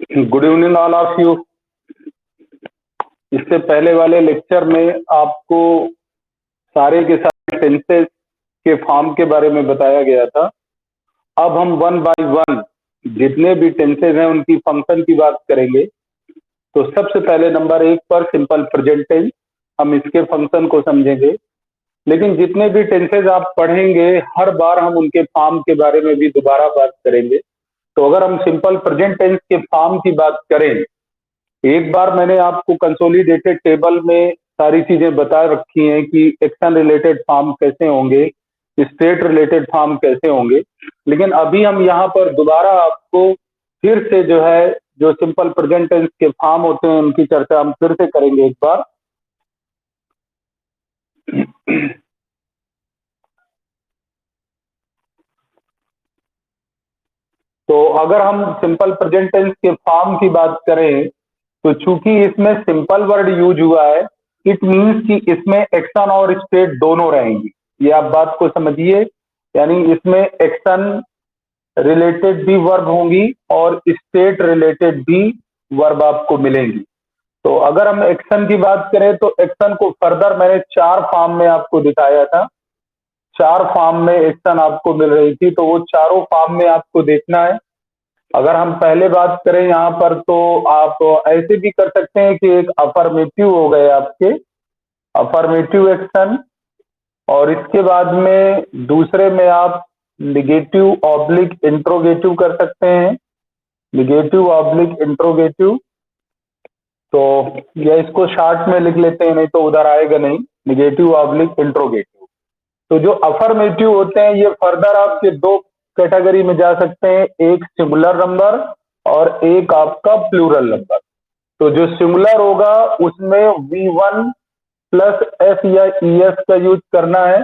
Good evening all of you. इससे पहले वाले लेक्चर में आपको सारे के सारे टेंसेस के फॉर्म के बारे में बताया गया था। अब हम वन बाय वन जितने भी टेंसेस हैं उनकी फंक्शन की बात करेंगे। तो सबसे पहले नंबर 1 पर सिंपल प्रेजेंट टेंस, हम इसके फंक्शन को समझेंगे। लेकिन जितने भी टेंसेस आप पढ़ेंगे हर बार हम उनके फॉर्म के बारे में भी दोबारा बात करेंगे। तो अगर हम सिंपल प्रेजेंट टेंस के फॉर्म की बात करें, एक बार मैंने आपको कंसोलिडेटेड टेबल में सारी चीजें बता रखी हैं कि एक्शन रिलेटेड फॉर्म कैसे होंगे, स्टेट रिलेटेड फॉर्म कैसे होंगे। लेकिन अभी हम यहाँ पर दोबारा आपको फिर से जो है जो सिंपल प्रेजेंट टेंस के फॉर्म होते हैं उनकी चर्चा हम फिर से करेंगे एक बार। तो अगर हम सिंपल प्रेजेंट टेंस के फॉर्म की बात करें तो चूंकि इसमें सिंपल वर्ड यूज हुआ है, इट मीन्स कि इसमें एक्शन और स्टेट दोनों रहेंगी। ये आप बात को समझिए, यानी इसमें एक्शन रिलेटेड भी वर्ब होंगी और स्टेट रिलेटेड भी वर्ब आपको मिलेंगी। तो अगर हम एक्शन की बात करें तो एक्शन को फर्दर मैंने 4 फॉर्म में आपको दिखाया था। 4 फॉर्म में एक्शन आपको मिल रही थी, तो वो चारों फॉर्म में आपको देखना है। अगर हम पहले बात करें यहाँ पर तो आप ऐसे भी कर सकते हैं कि एक अफर्मेटिव हो गए आपके, अफर्मेटिव एक्शन, और इसके बाद में दूसरे में आप निगेटिव ऑब्लिक इंट्रोगेटिव कर सकते हैं, निगेटिव ऑब्लिक इंट्रोगेटिव। तो या इसको शॉर्ट में लिख लेते हैं, नहीं तो उधर आएगा नहीं, निगेटिव ऑब्लिक इंट्रोगेटिव। तो जो अफर्मेटिव होते हैं ये फर्दर आपके 2 कैटेगरी में जा सकते हैं, एक सिंगुलर नंबर और एक आपका प्लूरल नंबर। तो जो सिंगुलर होगा उसमें V1 प्लस एस या ES का यूज करना है,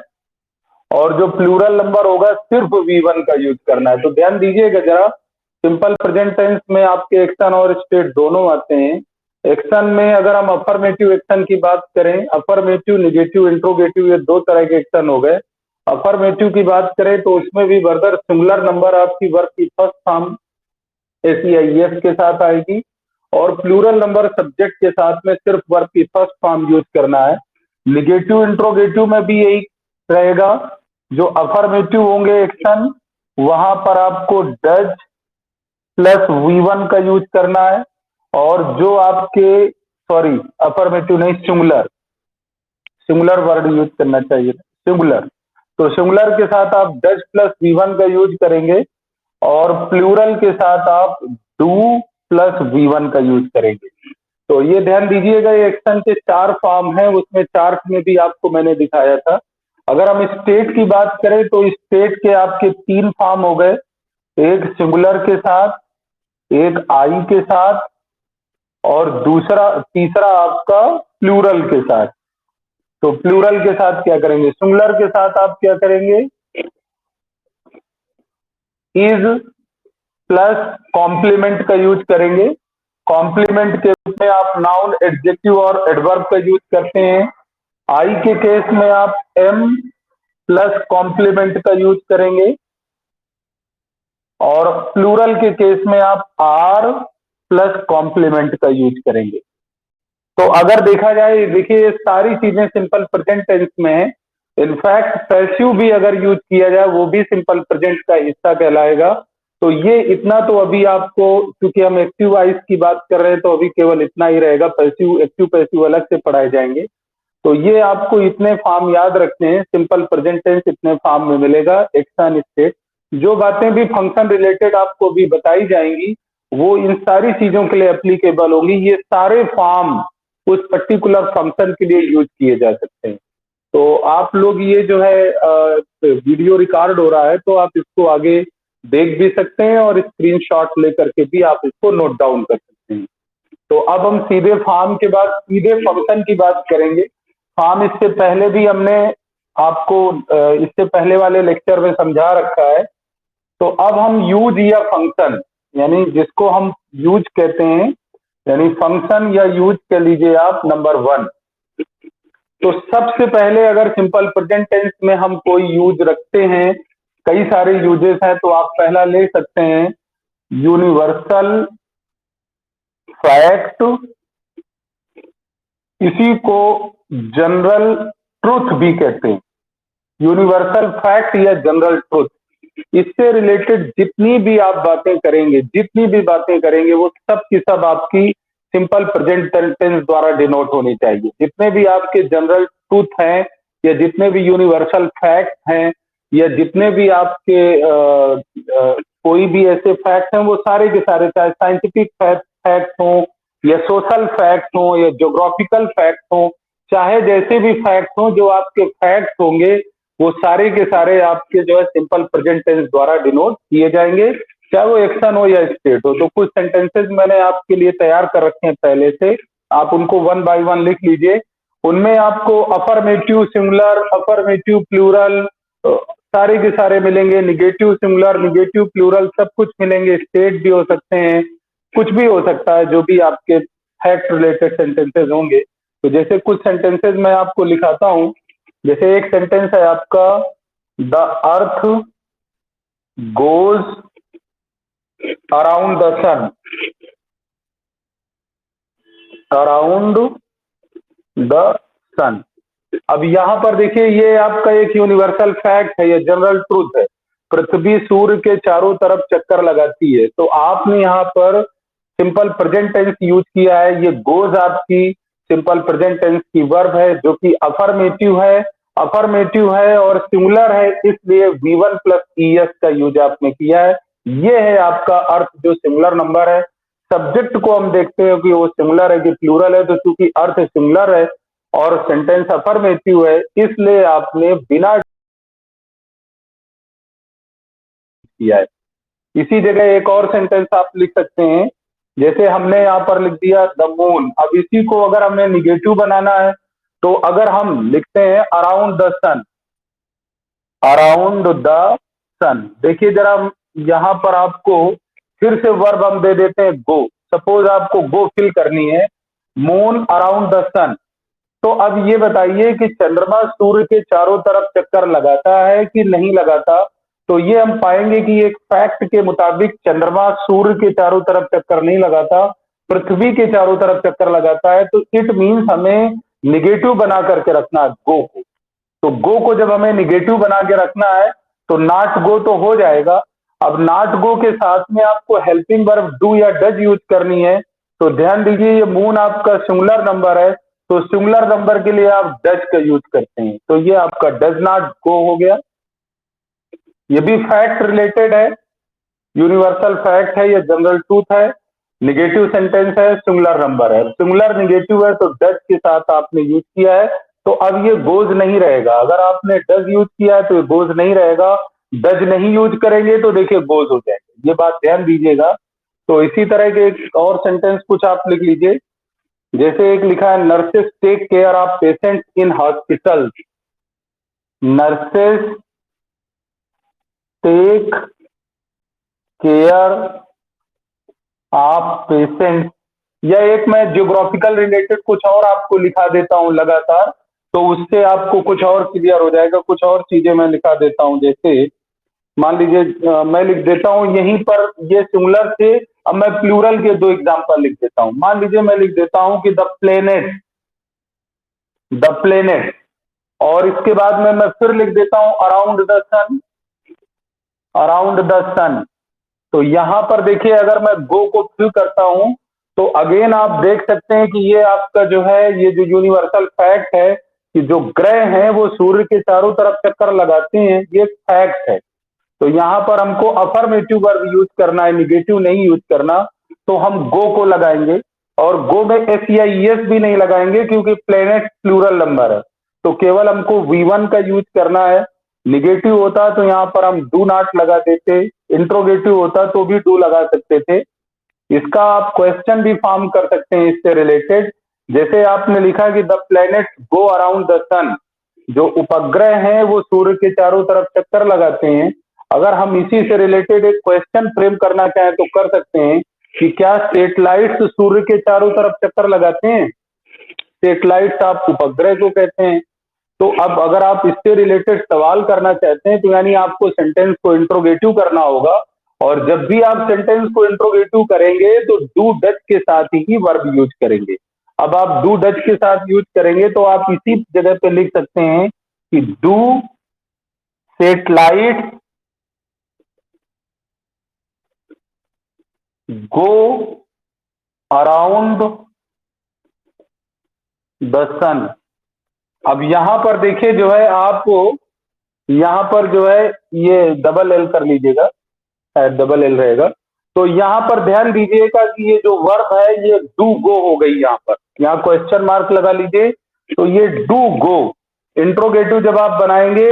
और जो प्लूरल नंबर होगा सिर्फ V1 का यूज करना है। तो ध्यान दीजिएगा जरा, सिंपल प्रेजेंट टेंस में आपके एक्शन और स्टेट दोनों आते हैं। एक्शन में अगर हम अफर्मेटिव एक्शन की बात करें, अफर्मेटिव, निगेटिव, इंट्रोगेटिव, ये 2 तरह के एक्शन हो गए। अफर्मेटिव की बात करें तो उसमें भी फर्दर सिंगुलर नंबर आपकी वर्ब की फर्स्ट फॉर्म एस या ES के साथ आएगी, और प्लूरल नंबर सब्जेक्ट के साथ में सिर्फ वर्ब की फर्स्ट फॉर्म यूज करना है। निगेटिव इंट्रोगेटिव में भी यही रहेगा। जो अफर्मेटिव होंगे एक्शन, वहां पर आपको डज प्लस V1 का यूज करना है, और जो आपके सॉरी अफर्मेटिव नहीं, सिंगुलर, सिंगुलर वर्ड यूज करना चाहिए, सिंगुलर। तो सिंगुलर के साथ आप डज प्लस V1 का यूज करेंगे, और प्लूरल के साथ आप डू प्लस V1 का यूज करेंगे। तो ये ध्यान दीजिएगा, ये एक्शन के 4 फॉर्म हैं, उसमें चार्ट में भी आपको मैंने दिखाया था। अगर हम स्टेट की बात करें तो स्टेट के आपके 3 फॉर्म हो गए, एक सिंगुलर के साथ, एक आई के साथ, और तीसरा आपका प्लूरल के साथ। तो प्लूरल के साथ क्या करेंगे, सिंगुलर के साथ आप क्या करेंगे, इज प्लस कॉम्प्लीमेंट का यूज करेंगे। कॉम्प्लीमेंट के रूप में आप नाउन, एडजेक्टिव और एडवर्ब का यूज करते हैं। आई के केस में आप एम प्लस कॉम्प्लीमेंट का यूज करेंगे, और प्लूरल के केस में आप आर प्लस कॉम्प्लीमेंट का यूज करेंगे। तो अगर देखा जाए, देखिए ये सारी चीजें सिंपल प्रेजेंट टेंस में है। इनफैक्ट पैसिव भी अगर यूज किया जाए वो भी सिंपल प्रेजेंट का हिस्सा कहलाएगा। तो ये इतना तो अभी आपको, क्योंकि हम एक्टिव वॉइस की बात कर रहे हैं तो अभी केवल इतना ही रहेगा, पैसिव एक्टिव पैसिव अलग से पढ़ाए जाएंगे। तो ये आपको इतने फॉर्म याद रखने हैं, सिंपल प्रेजेंट टेंस इतने फॉर्म में मिलेगा, एक्शन, स्टेट। जो बातें भी फंक्शन रिलेटेड आपको भी बताई जाएंगी वो इन सारी चीजों के लिए एप्लीकेबल होंगी। ये सारे फॉर्म उस पर्टिकुलर फंक्शन के लिए यूज किए जा सकते हैं। तो आप लोग ये जो है वीडियो रिकॉर्ड हो रहा है तो आप इसको आगे देख भी सकते हैं, और स्क्रीनशॉट लेकर के भी आप इसको नोट डाउन कर सकते हैं। तो अब हम सीधे फॉर्म के बाद सीधे फंक्शन की बात करेंगे। फॉर्म इससे पहले भी हमने आपको इससे पहले वाले लेक्चर में समझा रखा है। तो अब हम यूज या फंक्शन, यानी जिसको हम यूज कहते हैं, यानी फंक्शन या यूज कह लीजिए आप, नंबर 1। तो सबसे पहले अगर सिंपल प्रेजेंट टेंस में हम कोई यूज रखते हैं, कई सारे यूजेस हैं, तो आप पहला ले सकते हैं यूनिवर्सल फैक्ट, इसी को जनरल ट्रुथ भी कहते हैं, यूनिवर्सल फैक्ट या जनरल ट्रुथ। इससे रिलेटेड जितनी भी आप बातें करेंगे, जितनी भी बातें करेंगे, वो सब की सब आपकी सिंपल प्रेजेंट टेंस द्वारा डिनोट होनी चाहिए। जितने भी आपके जनरल ट्रूथ हैं या जितने भी यूनिवर्सल फैक्ट हैं या जितने भी आपके कोई भी ऐसे फैक्ट हैं, वो सारे के सारे, चाहे साइंटिफिक फैक्ट हों या सोशल फैक्ट हों या ज्योग्राफिकल फैक्ट हों, चाहे जैसे भी फैक्ट हों, जो आपके फैक्ट होंगे वो सारे के सारे आपके जो है सिंपल प्रेजेंट टेंस द्वारा डिनोट किए जाएंगे, चाहे वो एक्शन हो या स्टेट हो। तो कुछ सेंटेंसेस मैंने आपके लिए तैयार कर रखे हैं पहले से, आप उनको वन बाय वन लिख लीजिए। उनमें आपको अफर्मेटिव सिंगुलर, अफर्मेटिव प्लूरल सारे के सारे मिलेंगे, निगेटिव सिंगुलर, निगेटिव प्लूरल सब कुछ मिलेंगे, स्टेट भी हो सकते हैं, कुछ भी हो सकता है जो भी आपके फैक्ट रिलेटेड सेंटेंसेस होंगे। तो जैसे कुछ सेंटेंसेस मैं आपको लिखाता हूं। जैसे एक सेंटेंस है आपका, the earth goes around the sun, around the sun. अब यहां पर देखिए, ये आपका एक यूनिवर्सल फैक्ट है या जनरल ट्रूथ है, पृथ्वी सूर्य के चारों तरफ चक्कर लगाती है। तो आपने यहाँ पर सिंपल प्रेजेंट टेंस यूज किया है। ये गोज आपकी सिंपल प्रेजेंट टेंस की वर्ब है जो कि अफर्मेटिव है, अफर्मेटिव है और सिंगुलर है, इसलिए V1 प्लस ES का यूज आपने किया है। ये है आपका अर्थ जो सिंगुलर नंबर है। सब्जेक्ट को हम देखते हैं कि वो सिंगुलर है कि प्लूरल है, तो चूंकि अर्थ सिंगुलर है और सेंटेंस अफर्मेटिव है, इसलिए आपने बिना किया है। इसी जगह एक और सेंटेंस आप लिख सकते हैं, जैसे हमने यहाँ पर लिख दिया द मून। अब इसी को अगर हमें निगेटिव बनाना है तो अगर हम लिखते हैं around the sun, around the sun, देखिए जरा यहाँ पर आपको फिर से वर्ब हम दे देते हैं गो। सपोज आपको गो फिल करनी है, मून अराउंड द सन। तो अब ये बताइए कि चंद्रमा सूर्य के चारों तरफ चक्कर लगाता है कि नहीं लगाता। तो ये हम पाएंगे कि एक फैक्ट के मुताबिक चंद्रमा सूर्य के चारों तरफ चक्कर नहीं लगाता, पृथ्वी के चारों तरफ चक्कर लगाता है। तो इट मीन्स हमें निगेटिव बना करके रखना है गो को। तो गो को जब हमें निगेटिव बना के रखना है तो नॉट गो तो हो जाएगा। अब नॉट गो के साथ में आपको हेल्पिंग वर्ब डू या डज यूज करनी है। तो ध्यान दीजिए, ये मून आपका सिंगुलर नंबर है, तो सिंगुलर नंबर के लिए आप डज का यूज करते हैं। तो ये आपका डज नॉट गो हो गया। ये भी फैक्ट रिलेटेड है, यूनिवर्सल फैक्ट है या जनरल ट्रूथ है, निगेटिव सेंटेंस है, सिंगुलर नंबर है, सिंगुलर निगेटिव है, तो डज के साथ आपने यूज किया है। तो अब ये गोज नहीं रहेगा। अगर आपने डज यूज किया है तो ये गोज नहीं रहेगा, डज नहीं यूज करेंगे तो देखिए गोज हो जाएंगे। ये बात ध्यान दीजिएगा। तो इसी तरह के एक और सेंटेंस कुछ आप लिख लीजिए। जैसे एक लिखा है, nurses take care of patients in hospital, nurses take care of patient. या एक मैं ज्योग्राफिकल रिलेटेड कुछ और आपको लिखा देता हूं लगातार, तो उससे आपको कुछ और क्लियर हो जाएगा। कुछ और चीजें मैं लिखा देता हूं, जैसे मान लीजिए मैं लिख देता हूं यहीं पर, ये सिंगुलर थे, अब मैं प्लूरल के दो एग्जांपल लिख देता हूं। मान लीजिए मैं लिख देता हूं कि द प्लेनेट, द प्लेनेट, और इसके बाद में मैं फिर लिख देता हूं around the sun, around the sun. तो यहां पर देखिए, अगर मैं गो को फिल करता हूं तो अगेन आप देख सकते हैं कि ये आपका जो है, ये जो यूनिवर्सल फैक्ट है कि जो ग्रह हैं वो सूर्य के चारों तरफ चक्कर लगाते हैं, ये फैक्ट है। तो यहां पर हमको अफर्मेटिव वर्ब यूज करना है, निगेटिव नहीं यूज करना। तो हम गो को लगाएंगे और गो में एस या एस भी नहीं लगाएंगे क्योंकि प्लेनेट प्लूरल नंबर है। तो केवल हमको V1 का यूज करना है। निगेटिव होता तो यहां पर हम डू नॉट लगा देते, इंट्रोगेटिव होता तो भी डू लगा सकते थे। इसका आप क्वेश्चन भी फॉर्म कर सकते हैं इससे रिलेटेड। जैसे आपने लिखा कि the planet go around the sun, जो उपग्रह हैं वो सूर्य के चारों तरफ चक्कर लगाते हैं। अगर हम इसी से रिलेटेड एक क्वेश्चन फ्रेम करना चाहें तो कर सकते हैं कि क्या सैटेलाइट्स सूर्य के चारों तरफ चक्कर लगाते हैं? सैटेलाइट्स आप उपग्रह को कहते हैं। तो अब अगर आप इससे रिलेटेड सवाल करना चाहते हैं तो यानी आपको सेंटेंस को इंट्रोगेटिव करना होगा और जब भी आप सेंटेंस को इंट्रोगेटिव करेंगे तो डू डच के साथ ही वर्ब यूज करेंगे। अब आप डू डच के साथ यूज करेंगे तो आप इसी जगह पे लिख सकते हैं कि do satellite go around the sun. अब यहां पर देखिए जो है आपको यहां पर जो है ये डबल एल कर लीजिएगा, शायद डबल एल रहेगा। तो यहां पर ध्यान दीजिएगा कि ये जो वर्ब है ये डू गो हो गई। यहां पर यहां क्वेश्चन मार्क लगा लीजिए। तो ये डू गो इंट्रोगेटिव जब आप बनाएंगे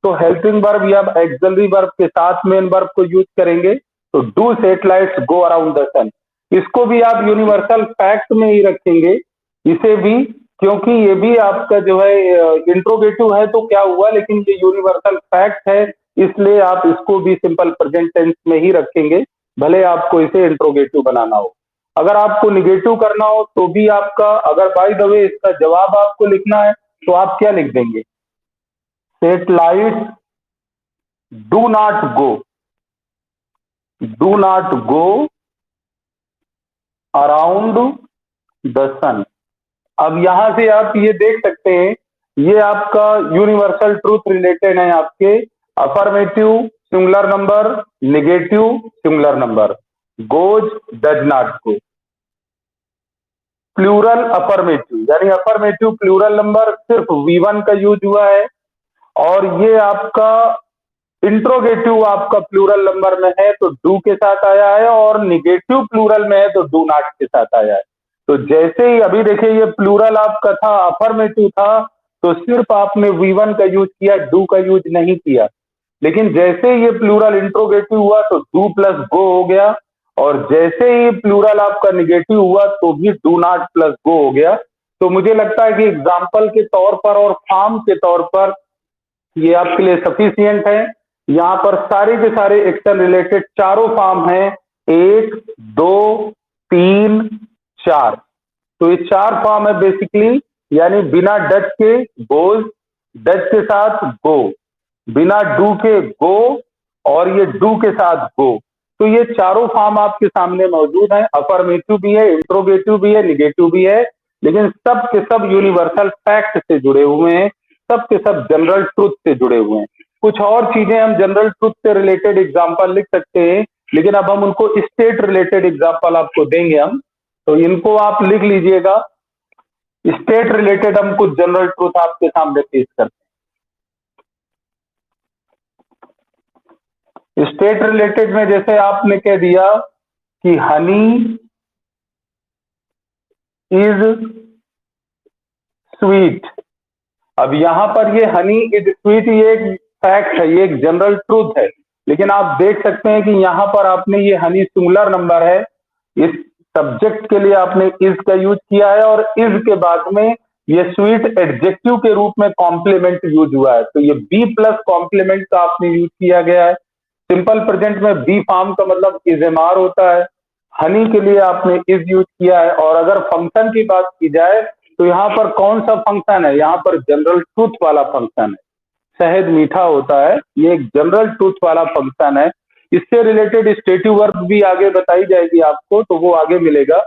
तो हेल्पिंग वर्ब या एक्सिलरी वर्ब के साथ मेन वर्ब को यूज करेंगे। तो do satellites go around the sun, इसको भी आप यूनिवर्सल फैक्ट में ही रखेंगे इसे भी, क्योंकि ये भी आपका जो है इंट्रोगेटिव है तो क्या हुआ, लेकिन ये यूनिवर्सल फैक्ट है इसलिए आप इसको भी सिंपल प्रेजेंट टेंस में ही रखेंगे, भले आपको इसे इंट्रोगेटिव बनाना हो। अगर आपको निगेटिव करना हो तो भी आपका, अगर बाय द वे इसका जवाब आपको लिखना है तो आप क्या लिख देंगे, satellite do not go, do not go around the sun. अब यहां से आप ये देख सकते हैं ये आपका यूनिवर्सल ट्रूथ रिलेटेड है आपके affirmative singular number, negative singular number, goes does not go, plural affirmative यानी अफर्मेटिव प्लूरल नंबर सिर्फ V1 का यूज हुआ है, और ये आपका इंट्रोगेटिव आपका प्लूरल नंबर में है तो डू के साथ आया है, और निगेटिव प्लूरल में है तो डू नॉट के साथ आया है। तो जैसे ही अभी देखिए ये प्लूरल आपका था, अफर्मेटिव था, तो सिर्फ आपने V1 का यूज किया, डू का यूज नहीं किया। लेकिन जैसे ये प्लूरल इंट्रोगेटिव हुआ तो डू प्लस गो हो गया, और जैसे ही प्लूरल आपका निगेटिव हुआ तो भी डू नॉट प्लस गो हो गया। तो मुझे लगता है कि एग्जाम्पल के तौर पर और फॉर्म के तौर पर ये आपके लिए सफिशियंट है। यहां पर सारे के सारे एक्सेल रिलेटेड चारों फॉर्म हैं, 1 2 3 4। तो ये 4 फॉर्म है बेसिकली, यानी बिना डच के गोज, डच के साथ गो, बिना डू के गो, और ये डू के साथ गो। तो ये चारों फॉर्म आपके सामने मौजूद हैं, अफर्मेटिव भी है, इंट्रोगेटिव भी है, निगेटिव भी है, लेकिन सब के सब यूनिवर्सल फैक्ट से जुड़े हुए हैं, सब के सब जनरल ट्रूथ से जुड़े हुए हैं। कुछ और चीजें हम जनरल ट्रूथ से रिलेटेड एग्जाम्पल लिख सकते हैं, लेकिन अब हम उनको स्टेट रिलेटेड एग्जाम्पल आपको देंगे हम, तो इनको आप लिख लीजिएगा। स्टेट रिलेटेड हम कुछ जनरल ट्रूथ आपके सामने पेश करते हैं। स्टेट रिलेटेड में जैसे आपने कह दिया कि हनी इज स्वीट। अब यहां पर ये हनी इज स्वीट ये एक फैक्ट है, ये एक जनरल ट्रूथ है, लेकिन आप देख सकते हैं कि यहां पर आपने ये हनी सिंगुलर नंबर है, इस सब्जेक्ट के लिए आपने इज का यूज किया है, और इज के बाद में ये स्वीट एडजेक्टिव के रूप में कॉम्प्लीमेंट यूज हुआ है, तो ये बी प्लस कॉम्प्लीमेंट का आपने यूज किया गया है। सिंपल प्रेजेंट में बी फॉर्म का मतलब इजेमार होता है, हनी के लिए आपने इज यूज किया है। और अगर फंक्शन की बात की जाए तो यहाँ पर कौन सा फंक्शन है, यहाँ पर जनरल ट्रूथ वाला फंक्शन है, शहद मीठा होता है, ये एक जनरल ट्रूथ वाला फंक्शन है। इससे रिलेटेड स्टेटिव वर्ब भी आगे बताई जाएगी आपको, तो वो आगे मिलेगा।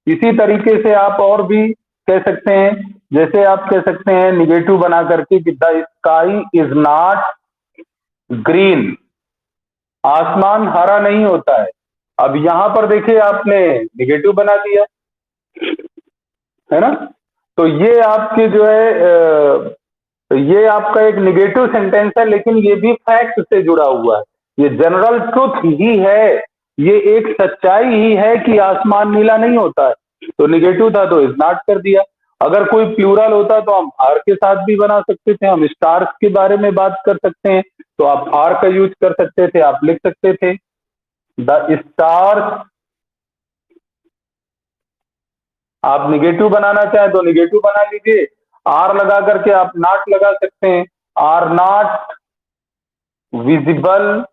इसी तरीके से आप और भी कह सकते हैं, जैसे आप कह सकते हैं निगेटिव बना करके कि the sky is not green, आसमान हरा नहीं होता है। अब यहां पर देखिए आपने निगेटिव बना दिया है ना, तो ये आपके जो है ये आपका एक निगेटिव सेंटेंस है, लेकिन ये भी फैक्ट से जुड़ा हुआ है, ये जनरल ट्रुथ ही है, ये एक सच्चाई ही है कि आसमान नीला नहीं होता है। तो निगेटिव था तो इज नॉट कर दिया। अगर कोई प्लूरल होता तो हम आर के साथ भी बना सकते थे, हम स्टार्स के बारे में बात कर सकते हैं तो आप आर का यूज कर सकते थे, आप लिख सकते थे द स्टार्स। आप निगेटिव बनाना चाहें तो निगेटिव बना लीजिए, आर लगा करके आप नॉट लगा सकते हैं, are not visible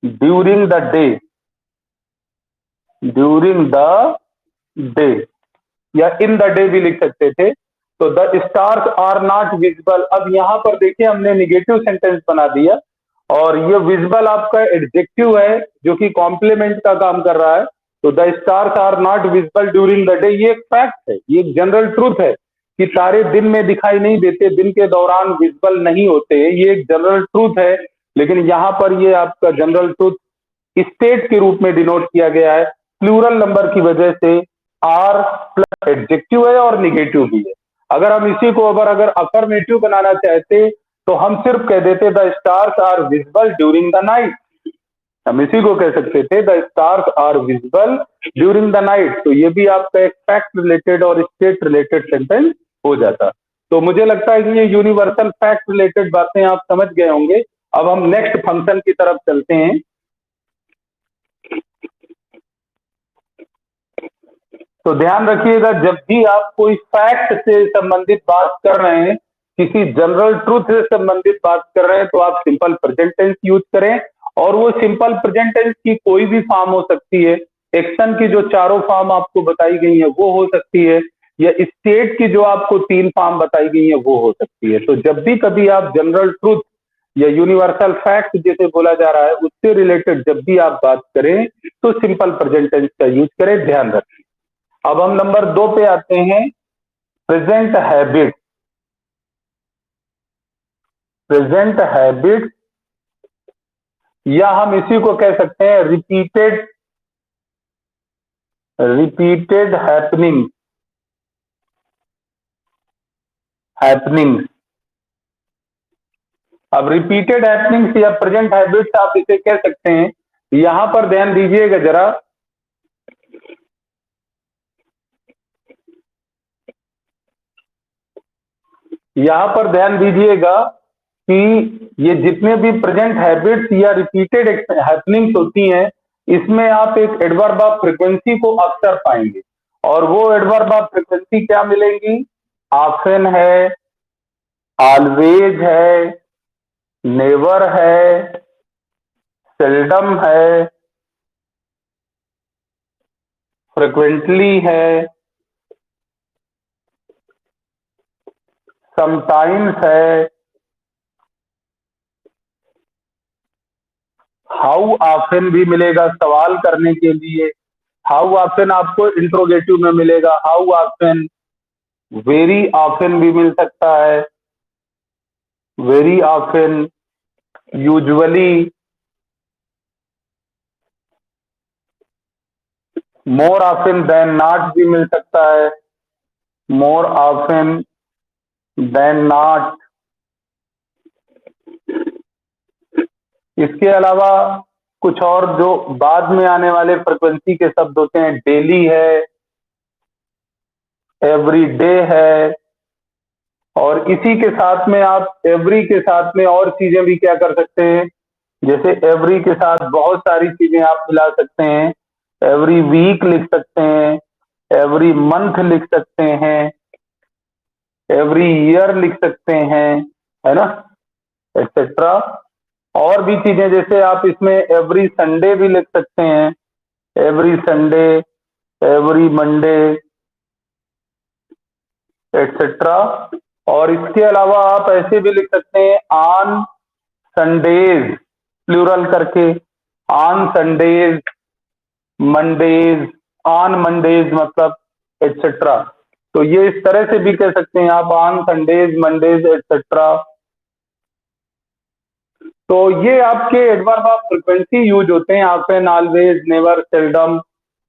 during the day, during the day, या इन द डे भी लिख सकते थे। तो the stars are not visible. अब यहां पर देखिए हमने निगेटिव सेंटेंस बना दिया, और ये विजिबल आपका एडजेक्टिव है जो कि कॉम्प्लीमेंट का काम कर रहा है। तो the stars are not visible during the day, ये एक फैक्ट है, ये एक जनरल ट्रूथ है कि तारे दिन में दिखाई नहीं देते, दिन के दौरान विजिबल नहीं होते, ये एक जनरल ट्रूथ है। लेकिन यहाँ पर ये आपका जनरल ट्रूथ स्टेट के रूप में डिनोट किया गया है प्लूरल नंबर की वजह से। आर प्लस एडजेक्टिव है और निगेटिव भी है। अगर हम इसी को अगर अफर्मेटिव बनाना चाहते तो हम सिर्फ कह देते the stars are visible during the night, हम इसी को कह सकते थे the stars are visible during the night. तो ये भी आपका एक फैक्ट रिलेटेड और स्टेट रिलेटेड सेंटेंस हो जाता। तो मुझे लगता है कि ये यूनिवर्सल फैक्ट रिलेटेड बातें आप समझ गए होंगे। अब हम नेक्स्ट फंक्शन की तरफ चलते हैं। तो ध्यान रखिएगा, जब भी आप कोई फैक्ट से संबंधित बात कर रहे हैं, किसी जनरल ट्रूथ से संबंधित बात कर रहे हैं, तो आप सिंपल प्रेजेंट टेंस यूज करें। और वो सिंपल प्रेजेंट टेंस की कोई भी फॉर्म हो सकती है। एक्शन की जो चारों फॉर्म आपको बताई गई है वो हो सकती है, या स्टेट की जो आपको 3 फॉर्म बताई गई है वो हो सकती है। तो जब भी कभी आप जनरल ट्रूथ या यूनिवर्सल फैक्ट जिसे बोला जा रहा है उससे रिलेटेड जब भी आप बात करें तो सिंपल प्रेजेंट टेंस का यूज करें, ध्यान रखें। अब हम नंबर 2 पे आते हैं, प्रेजेंट हैबिट। प्रेजेंट हैबिट या हम इसी को कह सकते हैं रिपीटेड हैपनिंग। अब रिपीटेड हैपनिंग्स या प्रेजेंट हैबिट्स आप इसे कह सकते हैं। यहां पर ध्यान दीजिएगा जरा, यहां पर ध्यान दीजिएगा कि ये जितने भी प्रेजेंट हैबिट्स या रिपीटेड हैपनिंग्स होती हैं, इसमें आप एक एडवर्ब ऑफ फ्रीक्वेंसी को अक्सर पाएंगे। और वो एडवर्ब ऑफ फ्रीक्वेंसी क्या मिलेंगी? ऑफ्टन है, ऑलवेज है, नेवर है, सेल्डम है, फ्रिक्वेंटली है, समटाइम्स है, हाउ ऑफन भी मिलेगा सवाल करने के लिए। हाउ ऑफन आपको इंट्रोगेटिव में मिलेगा, हाउ ऑफन। वेरी ऑफन भी मिल सकता है, very often, usually, more often than not भी मिल सकता है, मोर ऑफन देन नॉट। इसके अलावा कुछ और जो बाद में आने वाले फ्रिक्वेंसी के शब्द होते हैं, डेली है, एवरी डे है। और इसी के साथ में आप एवरी के साथ में और चीजें भी क्या कर सकते हैं, जैसे एवरी के साथ बहुत सारी चीजें आप मिला सकते हैं। एवरी वीक लिख सकते हैं, एवरी मंथ लिख सकते हैं, एवरी ईयर लिख सकते हैं, है ना, एक्सेट्रा। और भी चीजें जैसे आप इसमें एवरी संडे भी लिख सकते हैं, every Sunday, every Monday, etcetera. और इसके अलावा आप ऐसे भी लिख सकते हैं ऑन संडेज, प्लूरल करके, on Sundays, Mondays, on Mondays मतलब, एक्सेट्रा। तो ये इस तरह से भी कह सकते हैं आप, ऑन संडेज, मंडेज, एक्सेट्रा। तो ये आपके एडवर्ब ऑफ फ्रीक्वेंसी यूज होते हैं, often, always, never, seldom,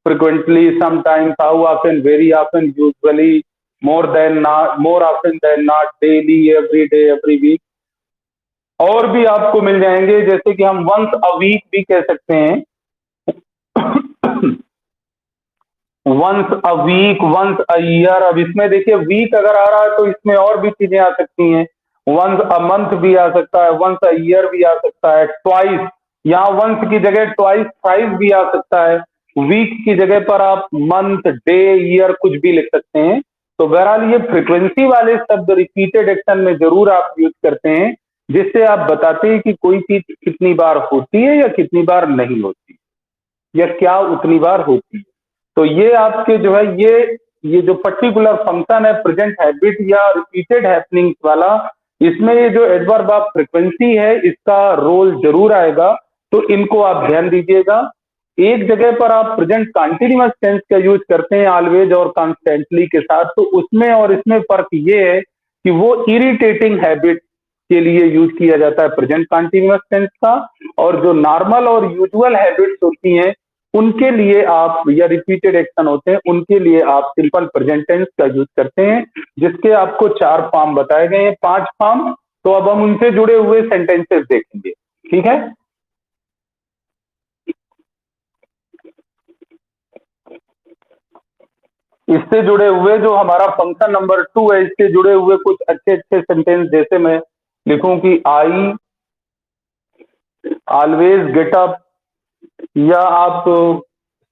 frequently, sometimes, how often, very often, usually, more than not, more often than not, daily, every day, every week. और भी आपको मिल जाएंगे, जैसे कि हम वंस अ वीक भी कह सकते हैं, once a week, once a year. अब इसमें देखिए वीक अगर आ रहा है तो इसमें और भी चीजें आ सकती हैं, वंस अ मंथ भी आ सकता है, वंस अ ईयर भी आ सकता है, ट्वाइस, यहाँ वंस की जगह ट्वाइस, थ्राइस भी आ सकता है। वीक की जगह पर आप मंथ, डे, ईयर कुछ भी लिख सकते हैं। तो बहरहाल ये फ्रीक्वेंसी वाले शब्द रिपीटेड एक्शन में जरूर आप यूज करते हैं, जिससे आप बताते हैं कि कोई चीज कितनी बार होती है या कितनी बार नहीं होती, या क्या उतनी बार होती है। तो ये आपके जो है ये जो पर्टिकुलर फंक्शन है प्रेजेंट हैबिट या रिपीटेड हैपनिंग्स वाला, इसमें ये जो एडवर्ब ऑफ फ्रीक्वेंसी है इसका रोल जरूर आएगा, तो इनको आप ध्यान दीजिएगा। एक जगह पर आप प्रेजेंट कंटिन्यूअस टेंस का यूज करते हैं ऑलवेज और कॉन्स्टेंटली के साथ, तो उसमें और इसमें फर्क ये है कि वो इरिटेटिंग हैबिट के लिए यूज किया जाता है प्रेजेंट कंटिन्यूअस टेंस का, और जो नॉर्मल और यूजुअल हैबिट्स होती हैं उनके लिए आप, या रिपीटेड एक्शन होते हैं उनके लिए आप सिंपल प्रेजेंट टेंस का यूज करते हैं, जिसके आपको 4 फॉर्म बताए गए हैं, 5 फॉर्म। तो अब हम उनसे जुड़े हुए सेंटेंसेस देखेंगे, ठीक है। इससे जुड़े हुए जो हमारा फंक्शन नंबर 2 है, इससे जुड़े हुए कुछ अच्छे अच्छे सेंटेंस, जैसे मैं लिखूं कि आई ऑलवेज गेट अप, या आप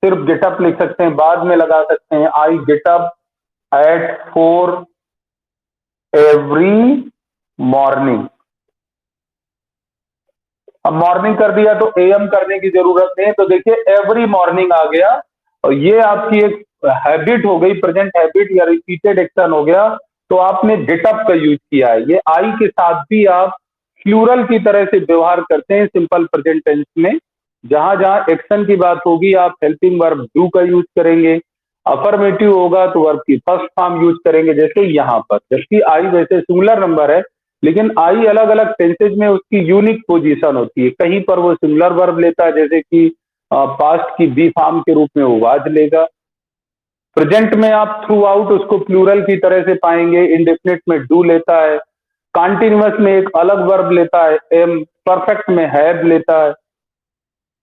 सिर्फ गेट अप लिख सकते हैं, बाद में लगा सकते हैं I get up at 4 every morning. अब मॉर्निंग कर दिया तो एएम करने की जरूरत नहीं है, तो देखिए एवरी मॉर्निंग आ गया, और ये आपकी एक हैबिट हो गई, प्रेजेंट हैबिट या रिपीटेड एक्शन हो गया। तो आपने गेटअप का यूज किया है, ये आई के साथ भी आप प्लूरल की तरह से व्यवहार करते हैं सिंपल प्रेजेंट टेंस में। जहां जहां एक्शन की बात होगी आप हेल्पिंग वर्ब डू का यूज करेंगे, अफर्मेटिव होगा तो वर्ब की फर्स्ट फॉर्म यूज करेंगे, जैसे यहां पर। जबकि आई वैसे सिंगुलर नंबर है, लेकिन आई अलग अलग टेंसेज में उसकी यूनिक पोजीशन होती है। कहीं पर वो सिंगुलर वर्ब लेता है, जैसे कि पास्ट की बी फॉर्म के रूप में वो वाज लेगा। प्रेजेंट में आप थ्रू आउट उसको प्लूरल की तरह से पाएंगे, इंडेफिनिट में डू लेता है, कॉन्टिन्यूअस में एक अलग वर्ब लेता है एम, परफेक्ट में हैव लेता है,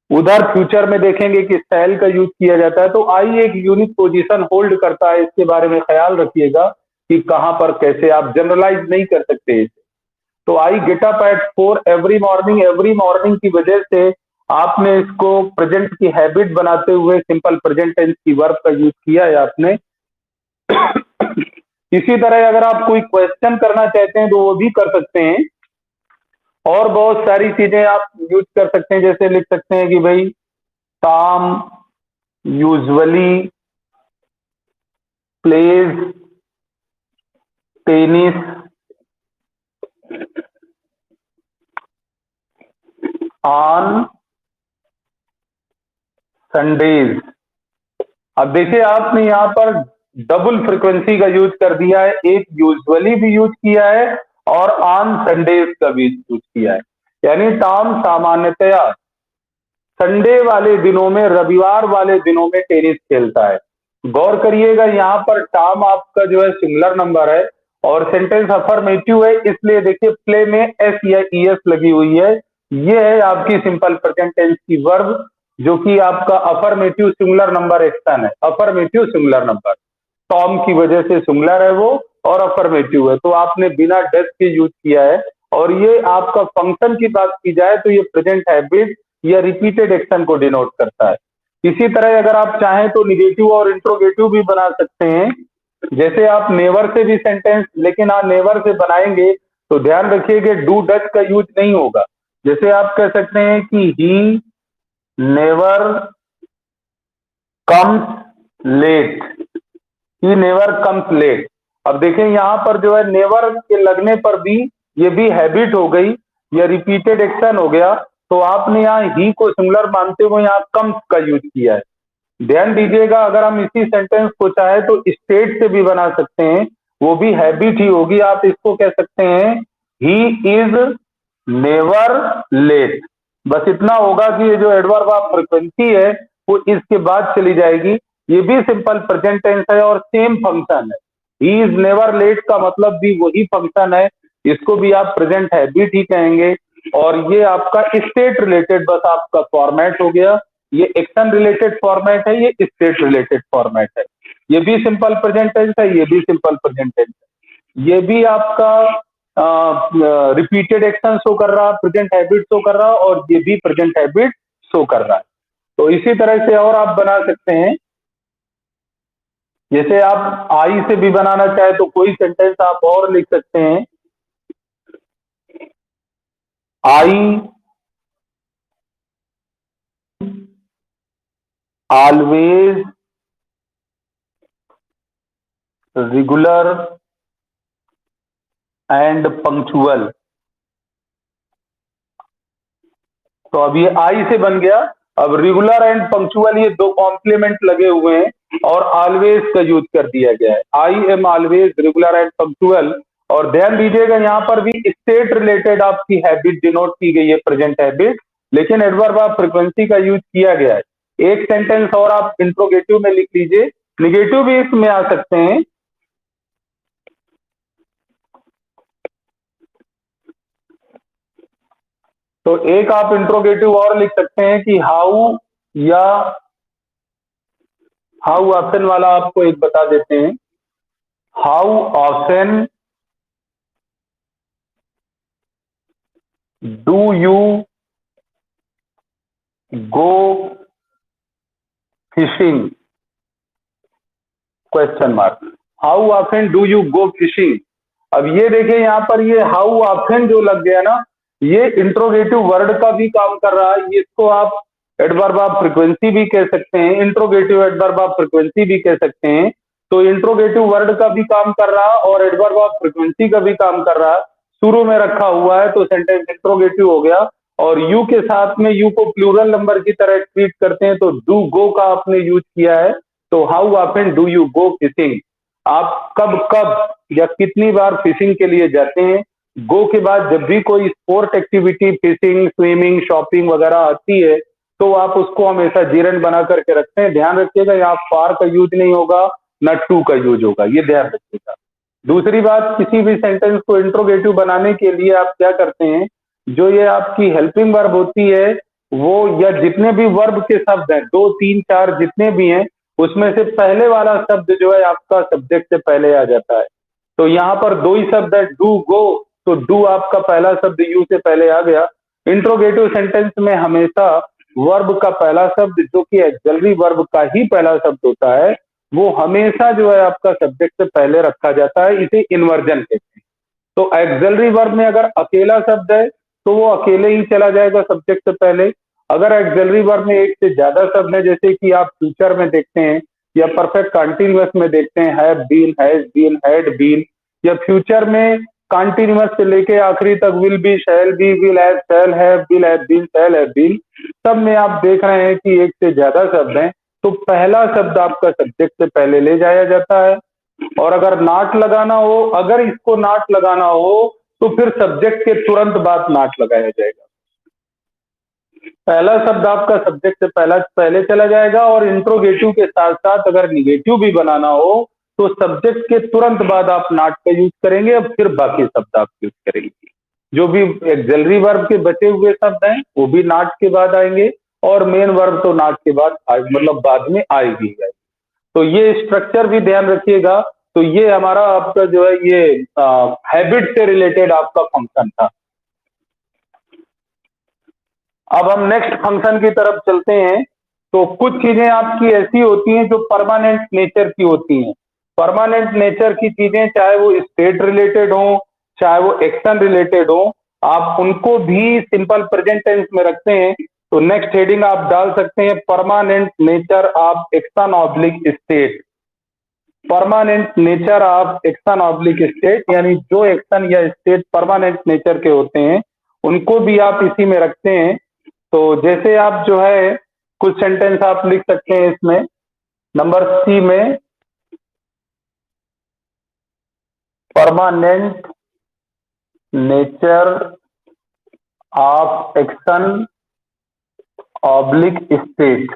उधर फ्यूचर में देखेंगे कि स्टाइल का यूज किया जाता है। तो आई एक यूनिक पोजीशन होल्ड करता है, इसके बारे में ख्याल रखिएगा कि कहां पर कैसे आप जनरलाइज नहीं कर सकते इसे। तो I get up at 4 every morning की वजह से आपने इसको प्रेजेंट की हैबिट बनाते हुए सिंपल प्रेजेंट टेंस की वर्ब का यूज किया है आपने। इसी तरह अगर आप कोई क्वेश्चन करना चाहते हैं तो वो भी कर सकते हैं, और बहुत सारी चीजें आप यूज कर सकते हैं, जैसे लिख सकते हैं कि भाई Tom usually plays tennis on Sundays. अब देखिए आपने यहाँ पर डबल फ्रीक्वेंसी का यूज कर दिया है, एक यूजुअली भी यूज किया है और ऑन संडेज का भी यूज किया है। यानी टॉम सामान्यतया संडे वाले दिनों में, रविवार वाले दिनों में टेनिस खेलता है। गौर करिएगा यहाँ पर टॉम आपका जो है सिंगुलर नंबर है और सेंटेंस अफर्मेटिव है, इसलिए देखिए प्ले में एस या ईएस लगी हुई है। ये है आपकी सिंपल प्रेजेंट टेंस की वर्ब, जो कि आपका अफर्मेटिव सिंगुलर नंबर एक्शन है, अफर्मेटिव सिंगुलर नंबर। टॉम की वजह से सिंगुलर है वो और अफर्मेटिव है, तो आपने बिना डस के यूज किया है। और ये आपका फंक्शन की बात की जाए तो ये प्रेजेंट हैबिट या रिपीटेड एक्शन को डिनोट करता है। इसी तरह अगर आप चाहें तो निगेटिव और इंट्रोगेटिव भी बना सकते हैं, जैसे आप नेवर से भी सेंटेंस, लेकिन आप नेवर से बनाएंगे तो ध्यान रखिए कि डू डच का यूज नहीं होगा। जैसे आप कह सकते हैं कि he never comes late, he never comes late. अब देखें यहाँ पर जो है नेवर के लगने पर भी ये भी हैबिट हो गई या रिपीटेड एक्शन हो गया, तो आपने यहाँ ही को सिंगुलर मानते हुए यहाँ कम्स का यूज किया है। ध्यान दीजिएगा, अगर हम इसी सेंटेंस को चाहे तो स्टेट से भी बना सकते हैं, वो भी हैबिट ही होगी। आप इसको कह सकते हैं ही इज नेवर लेट। बस इतना होगा कि ये जो एडवर्ब ऑफ फ्रीक्वेंसी है वो इसके बाद चली जाएगी। ये भी सिंपल प्रेजेंट टेंस है और सेम फंक्शन है। ही इज नेवर लेट का मतलब भी वही फंक्शन है, इसको भी आप प्रेजेंट हैबिट ही कहेंगे। और ये आपका स्टेट रिलेटेड बस आपका फॉर्मेट हो गया, ये एक्शन रिलेटेड फॉर्मेट है, ये स्टेट रिलेटेड फॉर्मेट है। ये भी सिंपल प्रेजेंट टेंस है, ये भी सिंपल प्रेजेंट टेंस है। ये भी आपका रिपीटेड एक्शन शो कर रहा है, प्रेजेंट हैबिट शो कर रहा है, और ये भी प्रेजेंट हैबिट शो कर रहा है। तो इसी तरह से और आप बना सकते हैं, जैसे आप आई से भी बनाना चाहे तो कोई सेंटेंस आप और लिख सकते हैं। I always regular and punctual. तो अब ये आई से बन गया। अब रेगुलर एंड पंक्चुअल ये दो कॉम्प्लीमेंट लगे हुए हैं और ऑलवेज का यूज कर दिया गया है। I am always, regular and punctual. और ध्यान दीजिएगा यहाँ पर भी स्टेट रिलेटेड आपकी हैबिट डिनोट की गई है, प्रेजेंट हैबिट, लेकिन एडवर्ब ऑफ फ्रीक्वेंसी का यूज किया गया है। एक सेंटेंस और आप इंट्रोगेटिव में लिख लीजिए, निगेटिव भी इसमें आ सकते हैं। तो एक आप इंट्रोगेटिव और लिख सकते हैं कि हाउ, या हाउ ऑफ्टन वाला आपको एक बता देते हैं। How often do you go fishing, question mark. How often do you go fishing. अब ये देखिए यहाँ पर ये हाउ ऑफ्टन जो लग गया ना, ये इंट्रोगेटिव वर्ड का भी काम कर रहा है। इसको आप एडवर्ब ऑफ फ्रीक्वेंसी भी कह सकते हैं, इंट्रोगेटिव एडवर्ब ऑफ फ्रीक्वेंसी भी कह सकते हैं। तो इंट्रोगेटिव वर्ड का भी काम कर रहा है और एडवर्ब ऑफ फ्रीक्वेंसी का भी काम कर रहा है। शुरू में रखा हुआ है तो सेंटेंस इंट्रोगेटिव हो गया। और यू के साथ में यू को प्लूरल नंबर की तरह ट्रीट करते हैं, तो डू गो का आपने यूज किया है। तो how often do you go fishing, आप कब कब या कितनी बार फिशिंग के लिए जाते हैं। गो के बाद जब भी कोई sport activity, fishing, swimming, shopping वगैरह आती है, तो आप उसको हमेशा जीरंड बना करके रखते हैं। ध्यान रखिएगा यहाँ फार का यूज नहीं होगा, न टू का यूज होगा, ये ध्यान रखिएगा। दूसरी बात, किसी भी सेंटेंस को इंट्रोगेटिव बनाने के लिए आप क्या करते हैं, जो ये आपकी हेल्पिंग वर्ब होती है वो, या जितने भी वर्ब के शब्द हैं, 2 3 4 जितने भी हैं, उसमें से पहले वाला शब्द जो है आपका सब्जेक्ट से पहले आ जाता है। तो यहाँ पर 2 ही शब्द है, डू गो, तो डू आपका पहला शब्द यू से पहले आ गया। इंट्रोगेटिव सेंटेंस में हमेशा वर्ब का पहला शब्द, जो कि एक्सिलरी वर्ब का ही पहला शब्द होता है, वो हमेशा जो है आपका सब्जेक्ट से पहले रखा जाता है। इसे इन्वर्जन कहते हैं। तो एक्सिलरी वर्ब में अगर अकेला शब्द है तो वो अकेले ही चला जाएगा सब्जेक्ट से पहले। अगर एक्सिलरी वर्ब में एक से ज्यादा शब्द है, जैसे कि आप फ्यूचर में देखते हैं या परफेक्ट कंटिन्यूअस में देखते हैं, have been, has been, had been, या फ्यूचर में कंटिन्यूअस से लेके आखिरी तक will be, shall be, will have, shall have, will have been, shall have been, सब में आप देख रहे हैं कि एक से ज्यादा शब्द हैं, तो पहला शब्द आपका सब्जेक्ट से पहले ले जाया जाता है। और अगर नाट लगाना हो, अगर इसको नाट लगाना हो तो फिर सब्जेक्ट के तुरंत बाद नाट लगाया जाएगा। पहला शब्द आपका सब्जेक्ट से पहले चला जाएगा। और इंट्रोगेटिव के साथ साथ अगर निगेटिव भी बनाना हो तो सब्जेक्ट के तुरंत बाद आप नाट का यूज करेंगे, और फिर बाकी शब्द आप यूज करेंगे। जो भी एक्सिलरी वर्ब के बचे हुए शब्द हैं वो भी नाट के बाद आएंगे, और मेन वर्ब तो नाट के बाद मतलब बाद में आएगी। तो ये स्ट्रक्चर भी ध्यान रखिएगा। तो ये हमारा आपका जो है ये हैबिट से रिलेटेड आपका फंक्शन था। अब हम नेक्स्ट फंक्शन की तरफ चलते हैं। तो कुछ चीजें आपकी ऐसी होती हैं जो परमानेंट नेचर की होती हैं। परमानेंट नेचर की चीजें, चाहे वो स्टेट रिलेटेड हो, चाहे वो एक्शन रिलेटेड हो, आप उनको भी सिंपल प्रेजेंट टेंस में रखते हैं। तो नेक्स्ट हेडिंग आप डाल सकते हैं, permanent nature of action oblique state. Permanent nature of action oblique state, यानी जो एक्शन या स्टेट परमानेंट नेचर के होते हैं उनको भी आप इसी में रखते हैं। तो जैसे आप जो है कुछ सेंटेंस आप लिख सकते हैं इसमें, नंबर सी में, permanent nature of action oblique state.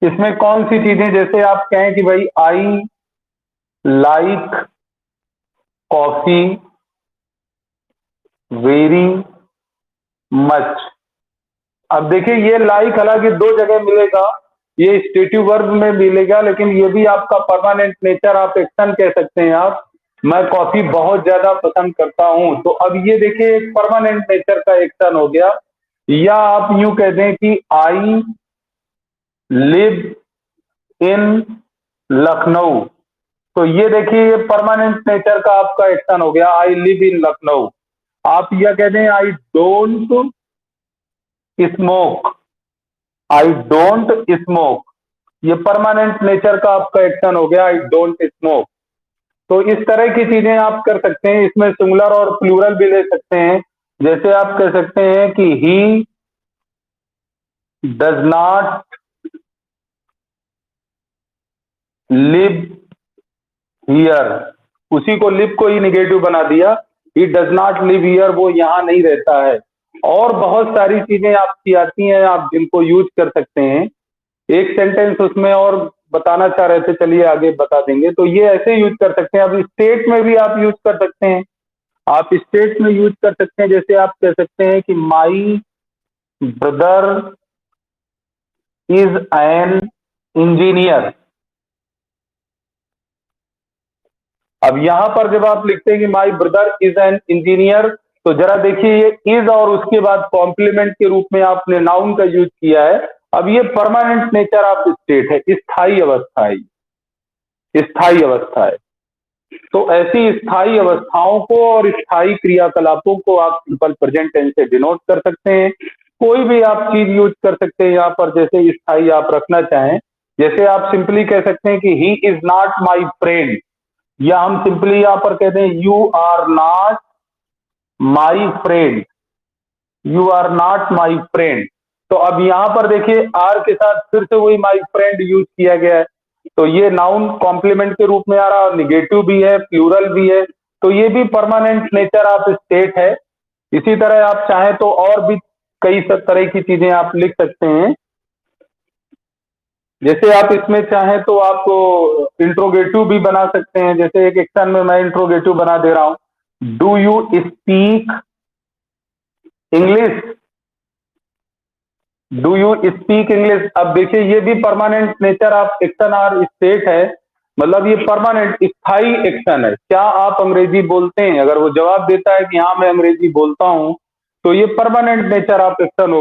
इसमें कौन सी चीजें, जैसे आप कहें कि भाई I like coffee very much. अब देखिए ये लाइक हालांकि 2 जगह मिलेगा, ये स्टेटिव वर्ब में मिलेगा, लेकिन ये भी आपका परमानेंट नेचर ऑफ एक्शन कह सकते हैं आप। मैं कॉफी बहुत ज्यादा पसंद करता हूं, तो अब ये देखिए एक परमानेंट नेचर का एक्शन हो गया। या आप यूं कह दें कि आई लिव इन लखनऊ, तो ये देखिए ये परमानेंट नेचर का आपका एक्शन हो गया, आई लिव इन लखनऊ। आप यह कह दें I don't smoke, I don't smoke, ये परमानेंट नेचर का आपका एक्शन हो गया, आई डोंट स्मोक। तो इस तरह की चीजें आप कर सकते हैं। इसमें सिंगुलर और प्लूरल भी ले सकते हैं। जैसे आप कह सकते हैं कि ही डज नॉट लिव हियर, उसी को लिव को ही निगेटिव बना दिया, ही डज नॉट लिव हियर, वो यहां नहीं रहता है। और बहुत सारी चीजें आपकी आती हैं आप जिनको यूज कर सकते हैं। एक सेंटेंस उसमें और बताना चाह रहे थे, चलिए आगे बता देंगे। तो ये ऐसे यूज कर सकते हैं। अब स्टेट में भी आप यूज कर सकते हैं। आप स्टेट में यूज कर सकते हैं। जैसे आप कह सकते हैं कि my brother is an engineer. अब यहां पर जब आप लिखते हैं कि my brother is an engineer, तो जरा देखिए ये इज और उसके बाद कॉम्प्लीमेंट के रूप में आपने नाउन का यूज किया है। अब ये परमानेंट नेचर ऑफ स्टेट है, स्थायी अवस्था है, स्थायी अवस्था है। तो ऐसी स्थायी अवस्थाओं को और स्थायी क्रियाकलापों को आप सिंपल प्रेजेंट टेंस से डिनोट कर सकते हैं। कोई भी आप चीज यूज कर सकते हैं यहाँ पर, जैसे स्थायी आप रखना चाहें। जैसे आप सिंपली कह सकते हैं कि he is not my friend, या हम सिंपली यहाँ पर कहते हैं you are not my friend, you are not my friend. तो अब यहां पर देखिए आर के साथ फिर से वही माई फ्रेंड यूज किया गया है। तो ये नाउन कॉम्प्लीमेंट के रूप में आ रहा है और निगेटिव भी है, प्लूरल भी है। तो ये भी परमानेंट नेचर ऑफ स्टेट है। इसी तरह आप चाहें तो और भी कई तरह की चीजें आप लिख सकते हैं। जैसे आप इसमें चाहें तो आप इंट्रोगेटिव भी बना सकते हैं। जैसे एक एक्शन में मैं इंट्रोगेटिव बना दे रहा हूं, do you speak English, do you speak English. अब देखिए ये भी परमानेंट नेचर ऑफ एक्शन और स्टेट है, मतलब ये परमानेंट स्थायी एक्शन है। क्या आप अंग्रेजी बोलते हैं, अगर वो जवाब देता है कि हाँ मैं अंग्रेजी बोलता हूं, तो ये परमानेंट नेचर ऑफ एक्शन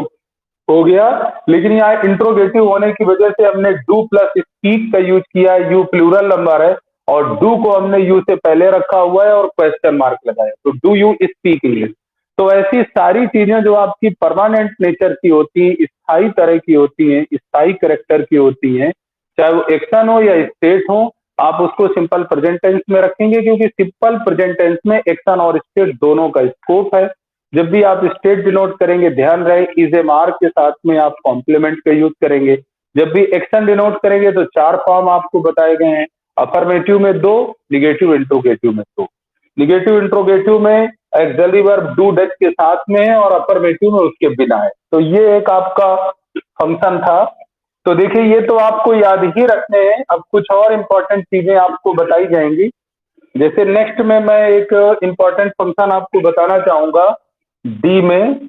हो गया। लेकिन यहाँ इंट्रोगेटिव होने की वजह से हमने डू प्लस स्पीक का यूज किया है, यू प्लूरल नंबर है और डू को हमने यू से पहले रखा हुआ है और क्वेश्चन मार्क लगाया, तो डू यू स्पीक इंग्लिश। तो ऐसी सारी चीजें जो आपकी परमानेंट नेचर की होती हैं, स्थायी तरह की होती हैं, स्थायी करेक्टर की होती हैं, चाहे वो एक्शन हो या स्टेट हो, आप उसको सिंपल प्रेजेंट टेंस में रखेंगे, क्योंकि सिंपल प्रेजेंट टेंस में एक्शन और स्टेट दोनों का स्कोप है। जब भी आप स्टेट डिनोट करेंगे, ध्यान रहे इज ए मार्क के साथ में आप कॉम्प्लीमेंट का यूज करेंगे। जब भी एक्शन डिनोट करेंगे तो 4 फॉर्म आपको बताए गए हैं, अफर्मेटिव में 2, निगेटिव इंट्रोगेटिव में 2। निगेटिव इंट्रोगेटिव में एक्सिलरी वर्ब डू डच के साथ में है और अफर्मेटिव में उसके बिना है। तो ये एक आपका फंक्शन था। तो देखिए ये तो आपको याद ही रखने हैं। अब कुछ और इंपॉर्टेंट चीजें आपको बताई जाएंगी। जैसे नेक्स्ट में मैं एक इंपॉर्टेंट फंक्शन आपको बताना चाहूंगा, डी में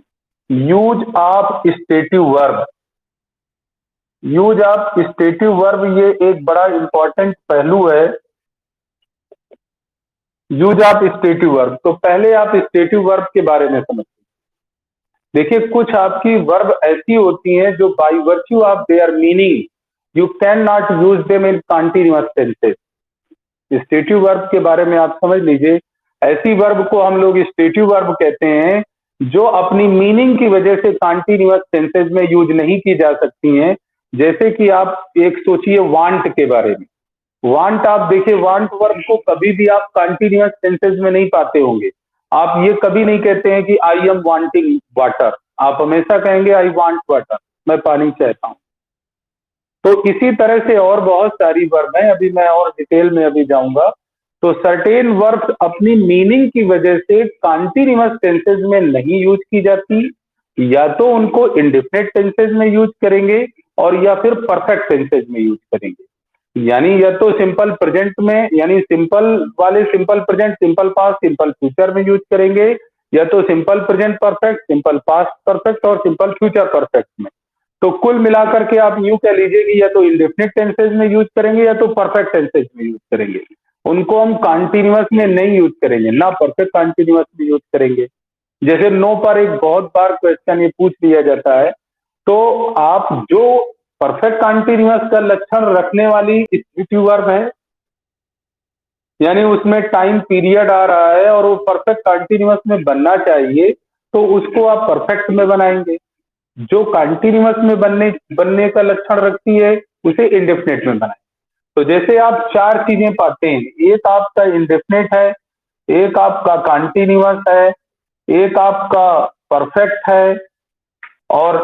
use of stative verb. Use of stative verb ये एक बड़ा इंपॉर्टेंट पहलू है, यूज ऑफ स्टेटिव वर्ब। तो पहले आप स्टेटिव वर्ब के बारे में समझिए। देखिए कुछ आपकी वर्ब ऐसी होती हैं जो by virtue of their meaning you can not use them in continuous tenses. Stative verb के बारे में आप समझ लीजिए। ऐसी वर्ब को हम लोग स्टेटिव वर्ब कहते हैं जो अपनी मीनिंग की वजह से कॉन्टिन्यूअस टेंसेस में यूज नहीं की जा सकती हैं। जैसे कि आप एक सोचिए वांट के बारे में। वांट आप देखिए, वांट वर्ब को कभी भी आप कॉन्टिन्यूअस टेंसेस में नहीं पाते होंगे। आप ये कभी नहीं कहते हैं कि आई एम वांटिंग वाटर, आप हमेशा कहेंगे आई वांट वाटर, मैं पानी चाहता हूं। तो इसी तरह से और बहुत सारी वर्ब हैं, अभी मैं और डिटेल में अभी जाऊंगा। तो सर्टेन वर्ब्स अपनी मीनिंग की वजह से कॉन्टिन्यूअस टेंसेस में नहीं यूज की जाती, या तो उनको इंडेफिनिट टेंसेस में यूज करेंगे और या फिर परफेक्ट टेंसेस में यूज करेंगे। यानी या तो सिंपल प्रेजेंट में, यानी सिंपल वाले simple present, simple past, simple future में यूज करेंगे, या तो simple present perfect, simple past perfect और सिंपल फ्यूचर परफेक्ट में। तो कुल मिलाकर के आप यूं कह लीजिए कि या तो इंडेफिनिट टेंसेज में यूज करेंगे या तो परफेक्ट टेंसेज में यूज करेंगे। उनको हम कॉन्टिन्यूअस में नहीं यूज करेंगे, ना परफेक्ट कॉन्टिन्यूअस में यूज करेंगे। जैसे नो पर एक बहुत बार क्वेश्चन ये पूछ लिया जाता है, तो आप जो परफेक्ट कॉन्टिन्यूअस का लक्षण रखने वाली स्थिति वर्ब है, यानी उसमें टाइम पीरियड आ रहा है और वो परफेक्ट कॉन्टिन्यूअस में बनना चाहिए, तो उसको आप परफेक्ट में बनाएंगे। जो कॉन्टिन्यूअस में बनने का लक्षण रखती है उसे इंडेफिनिट में बनाएं। तो जैसे आप चार चीजें पाते हैं, एक आपका इंडेफिनिट है, एक आपका कॉन्टिन्यूअस है, एक आपका परफेक्ट है, और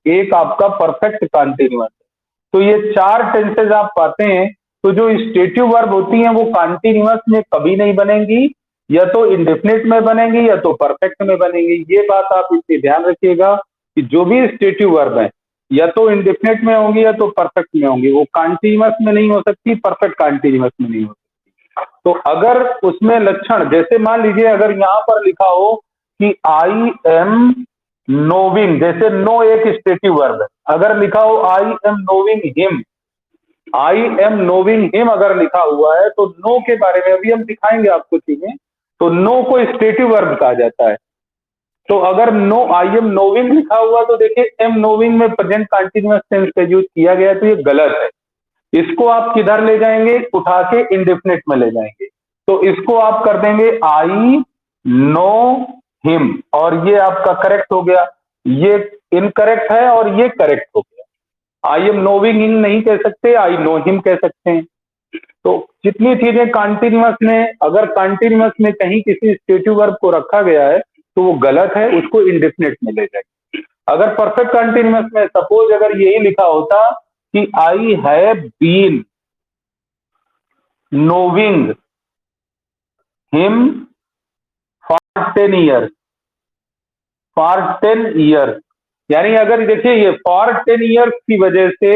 एक आपका परफेक्ट कॉन्टिन्यूअस है। तो ये चार टेंसेज आप पाते हैं। तो जो स्टेटिव वर्ब होती हैं वो कॉन्टिन्यूअस में कभी नहीं बनेंगी, या तो इंडेफिनिट में बनेंगी या तो परफेक्ट में बनेंगी। ये बात आप इससे ध्यान रखिएगा कि जो भी स्टेटिव वर्ब है या तो इंडेफिनिट में होंगी या तो परफेक्ट में होंगी, वो कॉन्टिन्यूअस में नहीं हो सकती, परफेक्ट कॉन्टिन्यूअस में नहीं हो सकती। तो अगर उसमें लक्षण, जैसे मान लीजिए अगर यहाँ पर लिखा हो कि आई एम नोविंग, जैसे नो एक स्टेटिव वर्ब है, अगर लिखा हो I am नोविंग him, I am नोविंग him अगर लिखा हुआ है, तो नो के बारे में अभी हम दिखाएंगे आपको चीजें। तो नो को स्टेटिव वर्ब कहा जाता है। तो अगर नो आई एम नोविंग लिखा हुआ तो देखिए एम नोविंग में प्रेजेंट कंटिन्यूअस टेंस का यूज किया गया, तो ये गलत है। इसको आप किधर ले जाएंगे, उठा के इंडेफिनिट में ले जाएंगे। तो इसको आप कर देंगे आई नो हिम, और ये आपका करेक्ट हो गया। ये इनकरेक्ट है और ये करेक्ट हो गया। आई एम नोविंग हिम नहीं कह सकते, आई नो हिम कह सकते हैं। तो जितनी चीजें कॉन्टिन्यूअस में, अगर कॉन्टिन्यूअस में कहीं किसी स्टेटिव वर्ब को रखा गया है तो वो गलत है, उसको इंडेफिनिट में ले जाएंगे। अगर परफेक्ट कॉन्टिन्यूअस में सपोज अगर यही लिखा होता कि I have been knowing him for 10 years, for 10 years, यानी अगर देखिए ये फॉर 10 ईयर्स की वजह से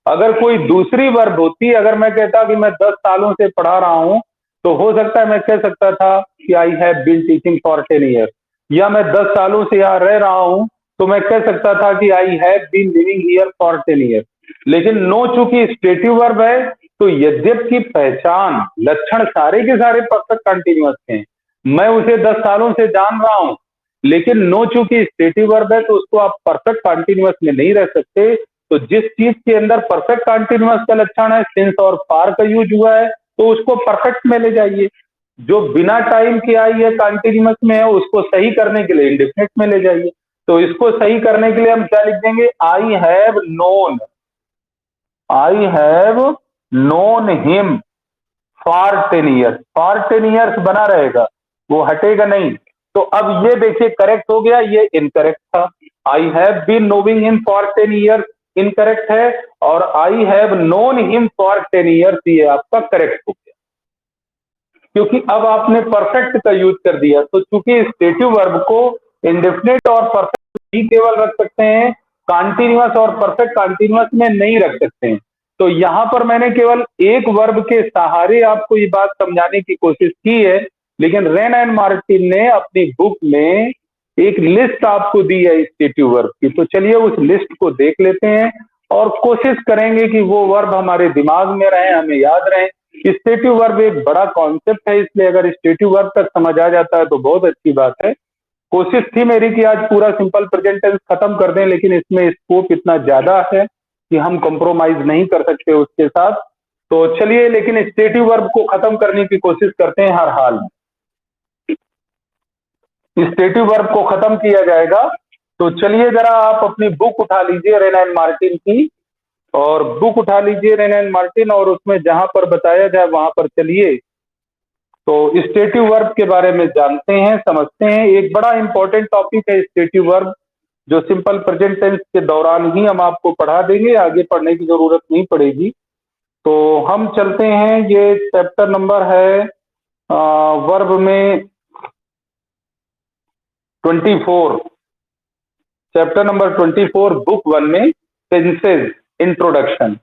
अगर कोई दूसरी वर्ब होती, अगर मैं कहता कि मैं 10 सालों से पढ़ा रहा हूं, तो हो सकता है मैं कह सकता था कि I have been teaching for 10 years, या मैं 10 सालों से यहाँ रह रहा हूं तो मैं कह सकता था कि I have been living here for 10 years. लेकिन नो चूंकि स्टेटिव वर्ब है, तो यद्यप की पहचान लक्षण सारे के सारे परफेक्ट कंटिन्यूअस हैं, मैं उसे 10 सालों से जान रहा हूं, लेकिन नो चूंकि स्टेटिव वर्ब है तो उसको आप परफेक्ट कंटिन्यूअस में नहीं रह सकते। तो जिस चीज के अंदर परफेक्ट कंटिन्यूअस का लक्षण है, सिंस और फार का यूज हुआ है, तो उसको परफेक्ट में ले जाइए। जो बिना टाइम के आई है कंटिन्यूअस में है, उसको सही करने के लिए इंडेफिनिट में ले जाइए। तो इसको सही करने के लिए हम क्या लिख देंगे, आई have known, I have known him for 10 years, for 10 years बना रहेगा, वो हटेगा नहीं। तो अब ये देखिए करेक्ट हो गया, ये इनकरेक्ट था। I have been knowing him for 10 years incorrect है, और I have known him for 10 years ये आपका करेक्ट हो गया, क्योंकि अब आपने परफेक्ट का यूज कर दिया। तो चूंकि स्टेटिव वर्ब को इंडेफिनिट और परफेक्ट ही केवल रख सकते हैं, कॉन्टिन्यूअस और परफेक्ट कॉन्टिन्यूअस में नहीं रख सकते हैं। तो यहां पर मैंने केवल एक वर्ब के सहारे आपको ये बात समझाने की कोशिश की है, लेकिन रेन एंड मार्टिन ने अपनी बुक में एक लिस्ट आपको दी है स्टेटिव वर्ब की। तो चलिए उस लिस्ट को देख लेते हैं और कोशिश करेंगे कि वो वर्ब हमारे दिमाग में रहे, हमें याद रहे। स्टेटिव वर्ब एक बड़ा कॉन्सेप्ट है, इसलिए अगर स्टेटिव वर्ब तक समझ आ जाता है तो बहुत अच्छी बात है। कोशिश थी मेरी कि आज पूरा सिंपल प्रेजेंट टेंस खत्म कर दें, लेकिन इसमें स्कोप इतना ज्यादा है कि हम कॉम्प्रोमाइज नहीं कर सकते उसके साथ। तो चलिए, लेकिन स्टेटिव वर्ब को खत्म करने की कोशिश करते हैं हर हाल में। स्टेटिव वर्ब को खत्म किया जाएगा। तो चलिए जरा आप अपनी बुक उठा लीजिए रेन एंड मार्टिन की, और बुक उठा लीजिए रेन एंड मार्टिन, और उसमें जहां पर बताया जाए वहां पर चलिए। तो स्टेटिव वर्ब के बारे में जानते हैं, समझते हैं। एक बड़ा इंपॉर्टेंट टॉपिक है स्टेटिव वर्ब, जो सिंपल प्रेजेंट टेंस के दौरान ही हम आपको पढ़ा देंगे, आगे पढ़ने की जरूरत नहीं पड़ेगी। तो हम चलते हैं, ये चैप्टर नंबर है वर्ब में 24, चैप्टर नंबर 24 बुक 1 में टेंसेज इंट्रोडक्शन।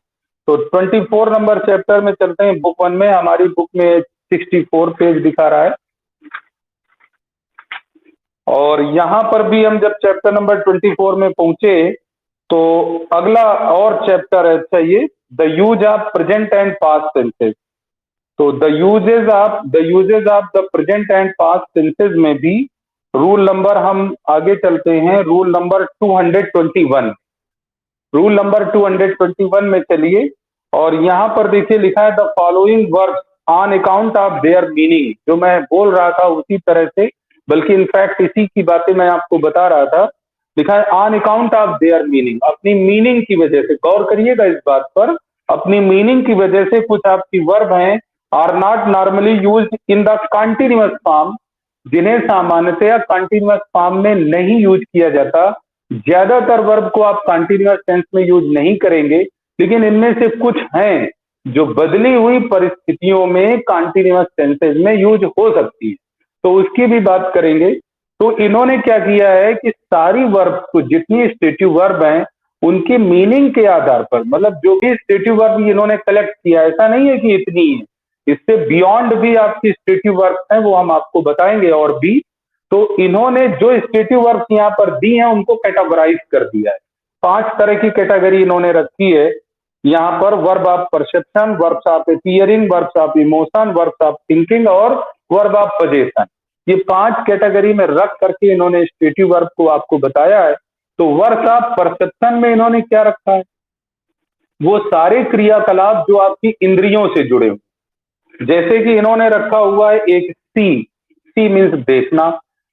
तो 24 नंबर चैप्टर में चलते हैं बुक 1 में। हमारी बुक में 64 पेज दिखा रहा है, और यहां पर भी हम जब चैप्टर नंबर 24 में पहुंचे तो अगला और चैप्टर है, अच्छा ये the use of present and past tenses. तो the usages of the present and past tenses में भी रूल नंबर, हम आगे चलते हैं, रूल नंबर 221, रूल नंबर 221 में चलिए। और यहां पर देखिए लिखा है the following verbs on account of their meaning. जो मैं बोल रहा था उसी तरह से, बल्कि इनफैक्ट इसी की बातें मैं आपको बता रहा था। लिखा है on account of their meaning, अपनी मीनिंग की वजह से। गौर करिएगा इस बात पर अपनी मीनिंग की वजह से कुछ आपकी वर्ब हैं are not normally used in the continuous form, जिन्हें सामान्यतया कंटिन्यूअस फॉर्म में नहीं यूज किया जाता। ज्यादातर वर्ब को आप कंटिन्यूअस टेंस में यूज नहीं करेंगे, लेकिन इनमें से कुछ हैं जो बदली हुई परिस्थितियों में कंटिन्यूअस टेंसेज में यूज हो सकती है, तो उसकी भी बात करेंगे। तो इन्होंने क्या किया है कि सारी वर्ब को, जितनी स्टेटिव वर्ब हैं उनकी मीनिंग के आधार पर, मतलब जो भी स्टेटिव वर्ब इन्होंने कलेक्ट किया, ऐसा नहीं है कि इतनी है, इससे बियॉन्ड भी आपकी स्टेटिव वर्ब है, वो हम आपको बताएंगे और भी। तो इन्होंने जो स्टेटिव वर्ब यहाँ पर दी हैं उनको कैटेगराइज कर दिया है। 5 तरह की कैटेगरी इन्होंने रखी है यहाँ पर: verb of perception, verbs of appearing, verbs of emotion, verbs of thinking और वर्ब ऑफ पोजेशन। ये 5 कैटेगरी में रख करके इन्होंने स्टेटिव वर्ब को आपको बताया है। तो वर्ब्स ऑफ परसेप्शन में इन्होंने क्या रखा है? वो सारे क्रियाकलाप जो आपकी इंद्रियों से जुड़े हुए, जैसे कि इन्होंने रखा हुआ है एक सी, सी मीन्स देखना।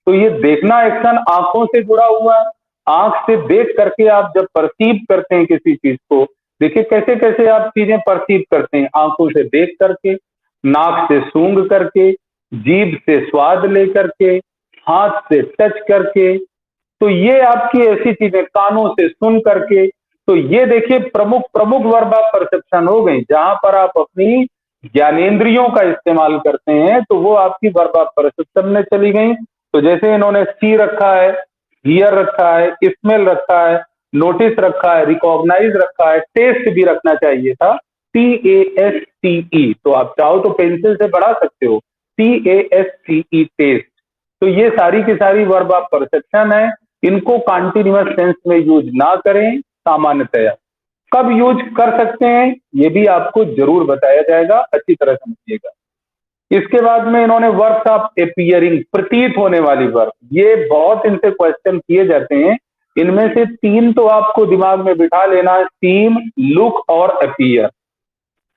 तो ये देखना एक्शन आंखों से जुड़ा हुआ है। आंख से देख करके आप जब परसीव करते हैं किसी चीज को, देखिए कैसे कैसे आप चीजें परसीव करते हैं: आंखों से देख करके, नाक से सूंघ करके, जीभ से स्वाद लेकर के, हाथ से टच करके। तो ये आपकी ऐसी चीजें, कानों से सुन करके। तो ये देखिए प्रमुख प्रमुख वर्ब ऑफ परसेप्शन हो गई, जहां पर आप अपनी ज्ञानेंद्रियों का इस्तेमाल करते हैं, तो वो आपकी वर्ब ऑफ परसेप्शन में चली गई। तो जैसे इन्होंने सी रखा है, हियर रखा है, स्मेल रखा है, नोटिस रखा है, रिकॉग्नाइज रखा है, टेस्ट भी रखना चाहिए था, TASTE। तो आप चाहो तो पेंसिल से बढ़ा सकते हो, TASTE, टेस्ट। तो ये सारी की सारी वर्ब ऑफ परसेप्शन है। इनको कंटिन्यूअस टेंस में यूज ना करें सामान्यतया। कब यूज कर सकते हैं ये भी आपको जरूर बताया जाएगा, अच्छी तरह समझिएगा। इसके बाद में इन्होंने वर्ब्स ऑफ अपीयरिंग, प्रतीत होने वाली वर्ब, ये बहुत इनसे क्वेश्चन किए जाते हैं। इनमें से 3 तो आपको दिमाग में बिठा लेना है: सीम, लुक और अपीयर।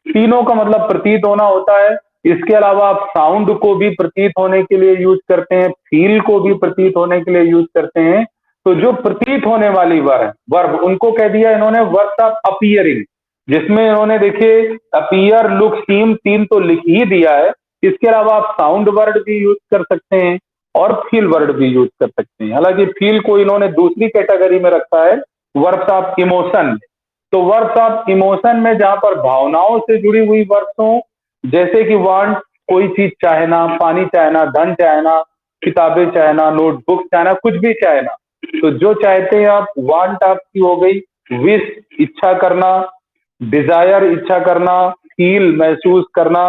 तीनों का मतलब प्रतीत होना होता है। इसके अलावा आप साउंड को भी प्रतीत होने के लिए यूज करते हैं, फील को भी प्रतीत होने के लिए यूज करते हैं। तो जो प्रतीत होने वाली वर्ब उनको कह दिया इन्होंने वर्ब्स ऑफ अपीयरिंग, जिसमें इन्होंने देखिए अपीयर, लुक, सीम 3 तो लिख ही दिया है। इसके अलावा आप साउंड वर्ड भी यूज कर सकते हैं और फील वर्ड भी यूज कर सकते हैं। हालांकि फील को इन्होंने दूसरी कैटेगरी में रखा है, वर्ब्स ऑफ इमोशन। तो वर्ब्स ऑफ इमोशन में जहां पर भावनाओं से जुड़ी हुई वर्ब्स हो, जैसे कि वांट, कोई चीज चाहना, पानी चाहना, धन चाहना, किताबें चाहना, नोटबुक चाहना, कुछ भी चाहना। तो जो चाहते हैं आप, वांट आपकी हो गई, विश इच्छा करना, डिजायर इच्छा करना, फील महसूस करना,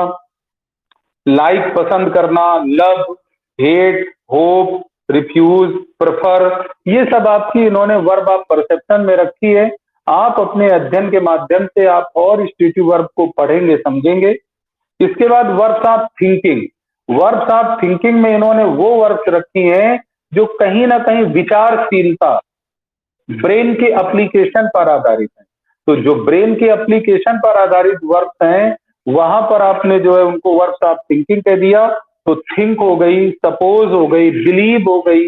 लाइक पसंद करना, love, hate, hope, refuse, prefer, ये सब आपकी इन्होंने वर्ब ऑफ परसेप्शन में रखी है। आप अपने अध्ययन के माध्यम से आप और स्टेटिव वर्ब को पढ़ेंगे, समझेंगे। इसके बाद verbs of thinking, verbs of thinking में इन्होंने वो वर्ब्स रखी हैं जो कहीं ना कहीं विचारशीलता, ब्रेन के एप्लीकेशन पर आधारित है। तो जो ब्रेन के एप्लीकेशन पर आधारित वर्ब्स हैं, वहां पर आपने जो है उनको वर्ब्स ऑफ थिंकिंग कह दिया। तो थिंक हो गई, सपोज हो गई, बिलीव हो गई,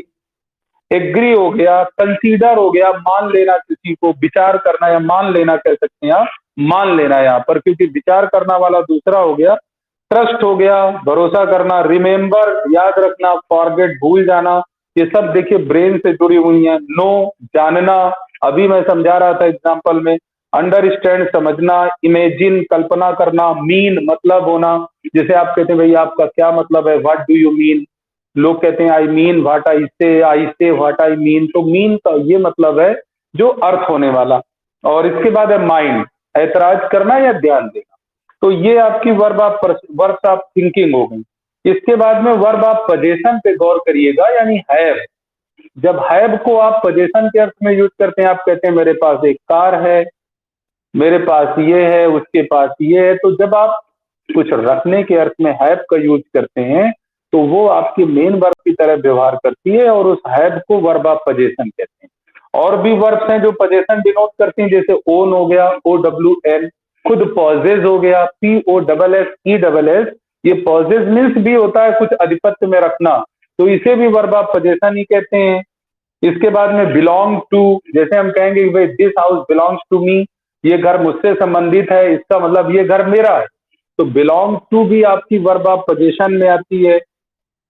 एग्री हो गया, कंसीडर हो गया, मान लेना, किसी को विचार करना या मान लेना कह सकते हैं आप, मान लेना यहाँ पर, क्योंकि विचार करना वाला दूसरा हो गया। ट्रस्ट हो गया, भरोसा करना, रिमेम्बर याद रखना, फॉरगेट भूल जाना, ये सब देखिए ब्रेन से जुड़ी हुई है। नो जानना, अभी मैं समझा रहा था एग्जाम्पल में। अंडरस्टैंड समझना, इमेजिन कल्पना करना, मीन मतलब होना, जैसे आप कहते हैं भाई आपका क्या मतलब है, व्हाट डू यू मीन। लोग कहते हैं आई मीन व्हाट आई से व्हाट आई मीन। तो मीन का ये मतलब है जो अर्थ होने वाला। और इसके बाद है माइंड, ऐतराज करना या ध्यान देना। तो ये आपकी वर्ब ऑफ थिंकिंग हो गई। इसके बाद में वर्ब ऑफ पोजेशन पे गौर करिएगा, यानी हैव। जब हैव को आप पोजेशन के अर्थ में यूज करते हैं, आप कहते हैं मेरे पास एक कार है, मेरे पास ये है, उसके पास ये है। तो जब आप कुछ रखने के अर्थ में हैव का यूज करते हैं, तो वो आपकी मेन वर्ब की तरह व्यवहार करती है और उस हैव को वर्ब ऑफ पोजेशन कहते हैं। और भी वर्ब्स हैं जो पोजेशन डिनोट करती हैं, जैसे ओन हो गया, OWN, खुद पॉजेज हो गया, POSSESS। ये पॉजेज मीन्स भी होता है कुछ अधिपत्य में रखना, तो इसे भी वर्ब ऑफ पोजेशन ही कहते हैं। इसके बाद में बिलोंग टू, जैसे हम कहेंगे भाई this house belongs to me, ये घर मुझसे संबंधित है, इसका मतलब ये घर मेरा है। तो बिलोंग टू भी आपकी वर्ब ऑफ पोजीशन में आती है।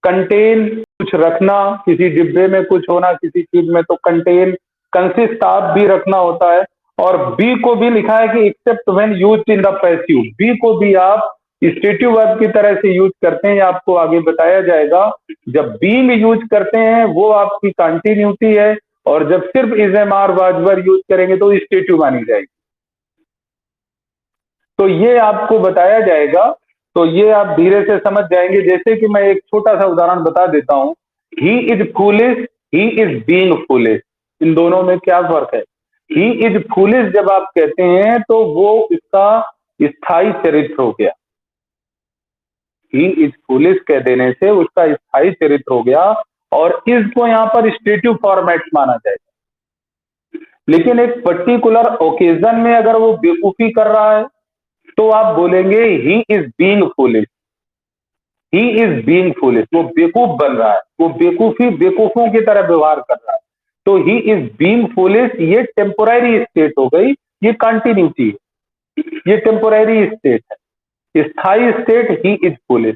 कंटेन कुछ रखना, किसी डिब्बे में कुछ होना किसी चीज में, तो कंटेन। कंसिस्ट आप भी रखना होता है। और बी को भी लिखा है कि except when used in the passive, be को भी आप स्टेटिव वर्ब की तरह से यूज करते हैं, आपको आगे बताया जाएगा। जब बी में यूज करते हैं वो आपकी कंटिन्यूटी है, और जब सिर्फ is am are was were use करेंगे तो स्टेटिव मानी जाएगी। तो ये आपको बताया जाएगा, तो ये आप धीरे से समझ जाएंगे। जैसे कि मैं एक छोटा सा उदाहरण बता देता हूं, he is foolish, he is being foolish, इन दोनों में क्या फर्क है? ही इज फूलिश जब आप कहते हैं तो वो इसका स्थायी चरित्र हो गया। ही इज फूलिश कह देने से उसका स्थायी चरित्र हो गया, और इज को यहां पर स्टेटिव फॉर्मेट माना जाएगा। लेकिन एक पर्टिकुलर ओकेजन में अगर वो बेवकूफी कर रहा है तो आप बोलेंगे ही is being foolish, he is being foolish, वो बेवकूफ बन रहा है, वो बेवकूफों की तरह व्यवहार कर रहा है। तो ही इज बीइंग फूलिश ये टेम्पोररी स्टेट हो गई, ये कंटिन्यूटी है, ये टेम्पोररी स्टेट है। स्थायी स्टेट ही इज फूलिश।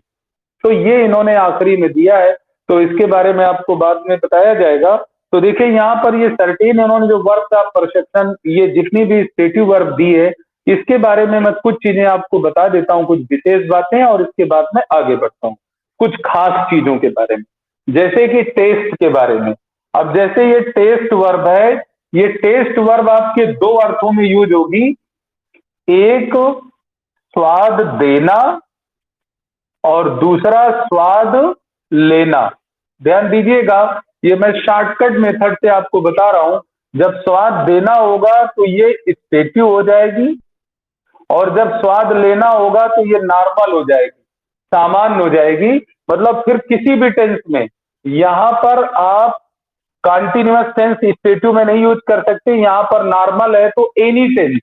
तो ये इन्होंने आखिरी में दिया है, तो इसके बारे में आपको बाद में बताया जाएगा। तो देखिए यहाँ पर ये सर्टेन इन्होंने जो वर्ब का परसेप्शन, ये जितनी भी स्टेटिव वर्ब दी है, इसके बारे में मैं कुछ चीजें आपको बता देता हूँ, कुछ विशेष बातें, और इसके बाद में आगे बढ़ता हूँ कुछ खास चीजों के बारे में, जैसे कि टेस्ट के बारे में। अब जैसे ये टेस्ट वर्ब है, ये टेस्ट वर्ब आपके दो अर्थों में यूज होगी। एक स्वाद देना, और दूसरा स्वाद लेना। ध्यान दीजिएगा, ये मैं शॉर्टकट मेथड से आपको बता रहा हूं। जब स्वाद देना होगा तो ये स्टेटिव हो जाएगी, और जब स्वाद लेना होगा तो ये नॉर्मल हो जाएगी, सामान्य हो जाएगी। मतलब फिर किसी भी टेंस में यहां पर आप कंटिन्यूअस टेंस स्टेटिव में नहीं यूज कर सकते। यहां पर नॉर्मल है तो एनी टेंस,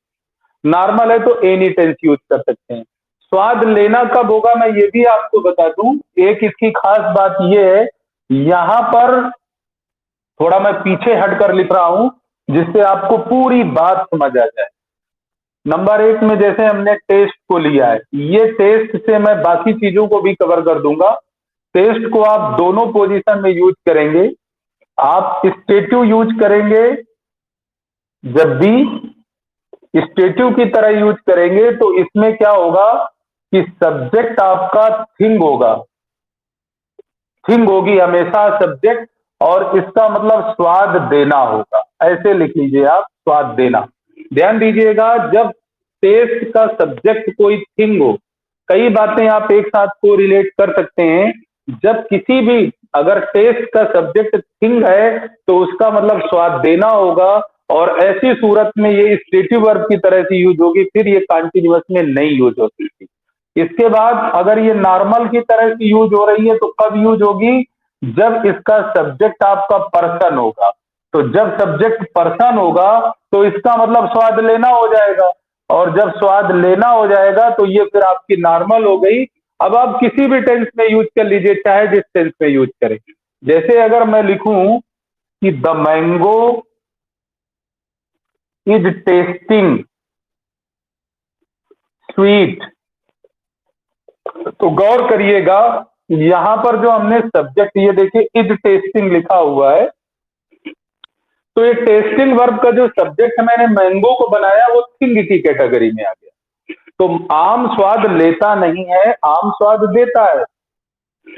नॉर्मल है तो एनी टेंस यूज कर सकते हैं। स्वाद लेना कब होगा मैं ये भी आपको बता दूं। एक इसकी खास बात ये है, यहां पर थोड़ा मैं पीछे हटकर लिख रहा हूं जिससे आपको पूरी बात समझ आ जाए। नंबर एक में जैसे हमने टेस्ट को लिया है, ये टेस्ट से मैं बाकी चीजों को भी कवर कर दूंगा। टेस्ट को आप दोनों पोजीशन में यूज करेंगे। आप स्टेटिव यूज करेंगे, जब भी स्टेटिव की तरह यूज करेंगे तो इसमें क्या होगा कि सब्जेक्ट आपका थिंग होगा, थिंग होगी हमेशा सब्जेक्ट, और इसका मतलब स्वाद देना होगा। ऐसे लिख लीजिए आप, स्वाद देना। ध्यान दीजिएगा, जब टेस्ट का सब्जेक्ट कोई थिंग हो, कई बातें आप एक साथ को रिलेट कर सकते हैं। जब किसी भी अगर टेस्ट का सब्जेक्ट थिंग है तो उसका मतलब स्वाद देना होगा, और ऐसी सूरत में ये स्टेटिव वर्ब की तरह से यूज होगी, फिर ये कंटिन्यूअस में नहीं यूज होती थी। इसके बाद अगर ये नॉर्मल की तरह से यूज हो रही है तो कब यूज होगी? जब इसका सब्जेक्ट आपका पर्सन होगा। तो जब सब्जेक्ट पर्सन होगा तो इसका मतलब स्वाद लेना हो जाएगा, और जब स्वाद लेना हो जाएगा तो ये फिर आपकी नॉर्मल हो गई। अब आप किसी भी टेंस में यूज कर लीजिए, चाहे जिस टेंस में यूज करें। जैसे अगर मैं लिखूं कि the mango is testing sweet, तो गौर करिएगा यहां पर जो हमने सब्जेक्ट, ये देखिए इज टेस्टिंग लिखा हुआ है, तो ये टेस्टिंग वर्ब का जो सब्जेक्ट मैंने मैंगो को बनाया वो थिंग की कैटेगरी में आ गया। तो आम स्वाद लेता नहीं है, आम स्वाद देता है।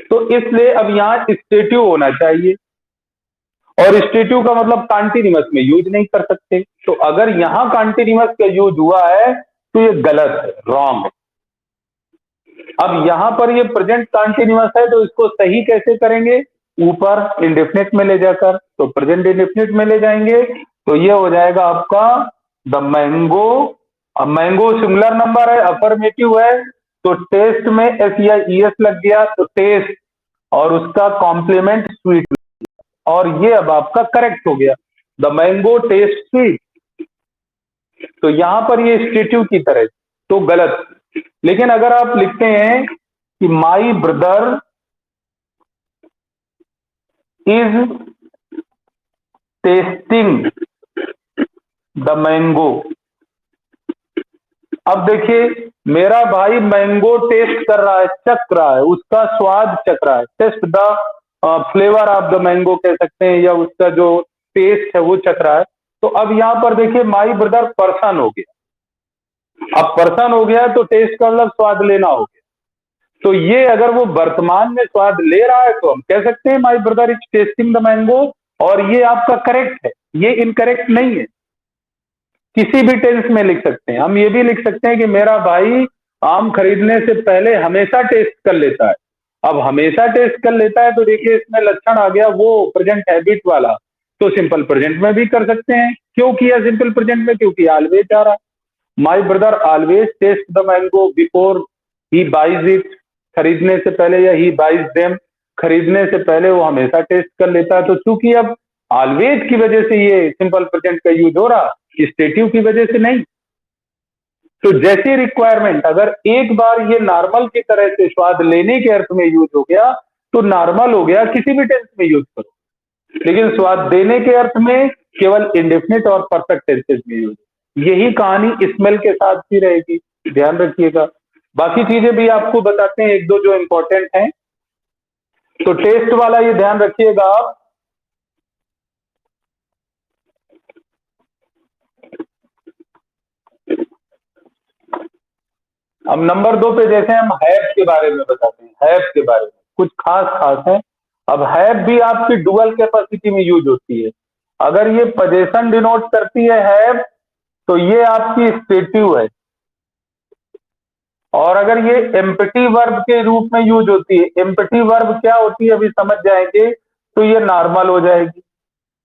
तो इसलिए अब यहां स्टेटिव होना चाहिए, और स्टेटिव का मतलब कंटीन्यूअस में यूज नहीं कर सकते। तो अगर यहां कंटीन्यूअस का यूज हुआ है तो ये गलत है, रॉन्ग है। अब यहां पर ये प्रेजेंट कंटीन्यूअस है, तो इसको सही कैसे करेंगे? ऊपर इंडेफिनिट में ले जाकर, तो प्रेजेंट इंडेफिनिट में ले जाएंगे तो ये हो जाएगा आपका द मैंगो। अब मैंगो सिंगुलर नंबर है, अफर्मेटिव है, तो टेस्ट में एस या ई एस लग गया, तो टेस्ट, और उसका कॉम्प्लीमेंट स्वीट, और ये अब आपका करेक्ट हो गया, द मैंगो टेस्ट स्वीट। तो यहां पर ये स्टेटिव की तरह, तो गलत। लेकिन अगर आप लिखते हैं कि my brother is testing the mango, अब देखिए मेरा भाई मैंगो टेस्ट कर रहा है, चख रहा है, उसका स्वाद चख रहा है, taste the flavour of the mango कह सकते हैं, या उसका जो टेस्ट है वो चख रहा है। तो अब यहाँ पर देखिए माई ब्रदर पर्सन हो गया। अब पर्सन हो गया तो टेस्ट का मतलब स्वाद लेना हो गया। तो ये अगर वो वर्तमान में स्वाद ले रहा है तो हम कह सकते हैं my brother is testing the mango, और ये आपका करेक्ट है, ये इनकरेक्ट नहीं है। किसी भी टेंस में लिख सकते हैं। हम ये भी लिख सकते हैं कि मेरा भाई आम खरीदने से पहले हमेशा टेस्ट कर लेता है। अब हमेशा टेस्ट कर लेता है तो देखिए इसमें लक्षण आ गया वो प्रेजेंट हैबिट वाला। तो सिंपल प्रेजेंट में भी कर सकते हैं। क्यों किया सिंपल प्रेजेंट में? क्योंकि ऑलवेज आ रहा है। My brother always taste the mango before he buys it, खरीदने से पहले, या ही बाइज देम, खरीदने से पहले वो हमेशा टेस्ट कर लेता है। तो चूंकि अब ऑलवेज की वजह से ये सिंपल प्रेजेंट का यूज हो रहा, स्टेटिव की वजह से नहीं। तो जैसे रिक्वायरमेंट, अगर एक बार ये नॉर्मल की तरह से स्वाद लेने के अर्थ में यूज हो गया तो नॉर्मल हो गया, किसी भी टेंस में यूज करो। लेकिन स्वाद देने के अर्थ में केवल इंडेफिनिट और परफेक्ट टेंसेज में यूज। यही कहानी स्मेल के साथ भी रहेगी, ध्यान रखिएगा। बाकी चीजें भी आपको बताते हैं एक दो जो इंपॉर्टेंट हैं। तो टेस्ट वाला ये ध्यान रखिएगा आप। अब नंबर 2 पे जैसे हम हैव के बारे में बताते हैं, हैव के बारे में कुछ खास खास है। अब हैव भी आपकी डुअल कैपेसिटी में यूज होती है। अगर ये पोजीशन डिनोट करती है हैव, तो ये आपकी स्टेटिव है। और अगर ये एम्पटी वर्ब के रूप में यूज होती है, एम्पटी वर्ब क्या होती है अभी समझ जाएंगे, तो ये नॉर्मल हो जाएगी।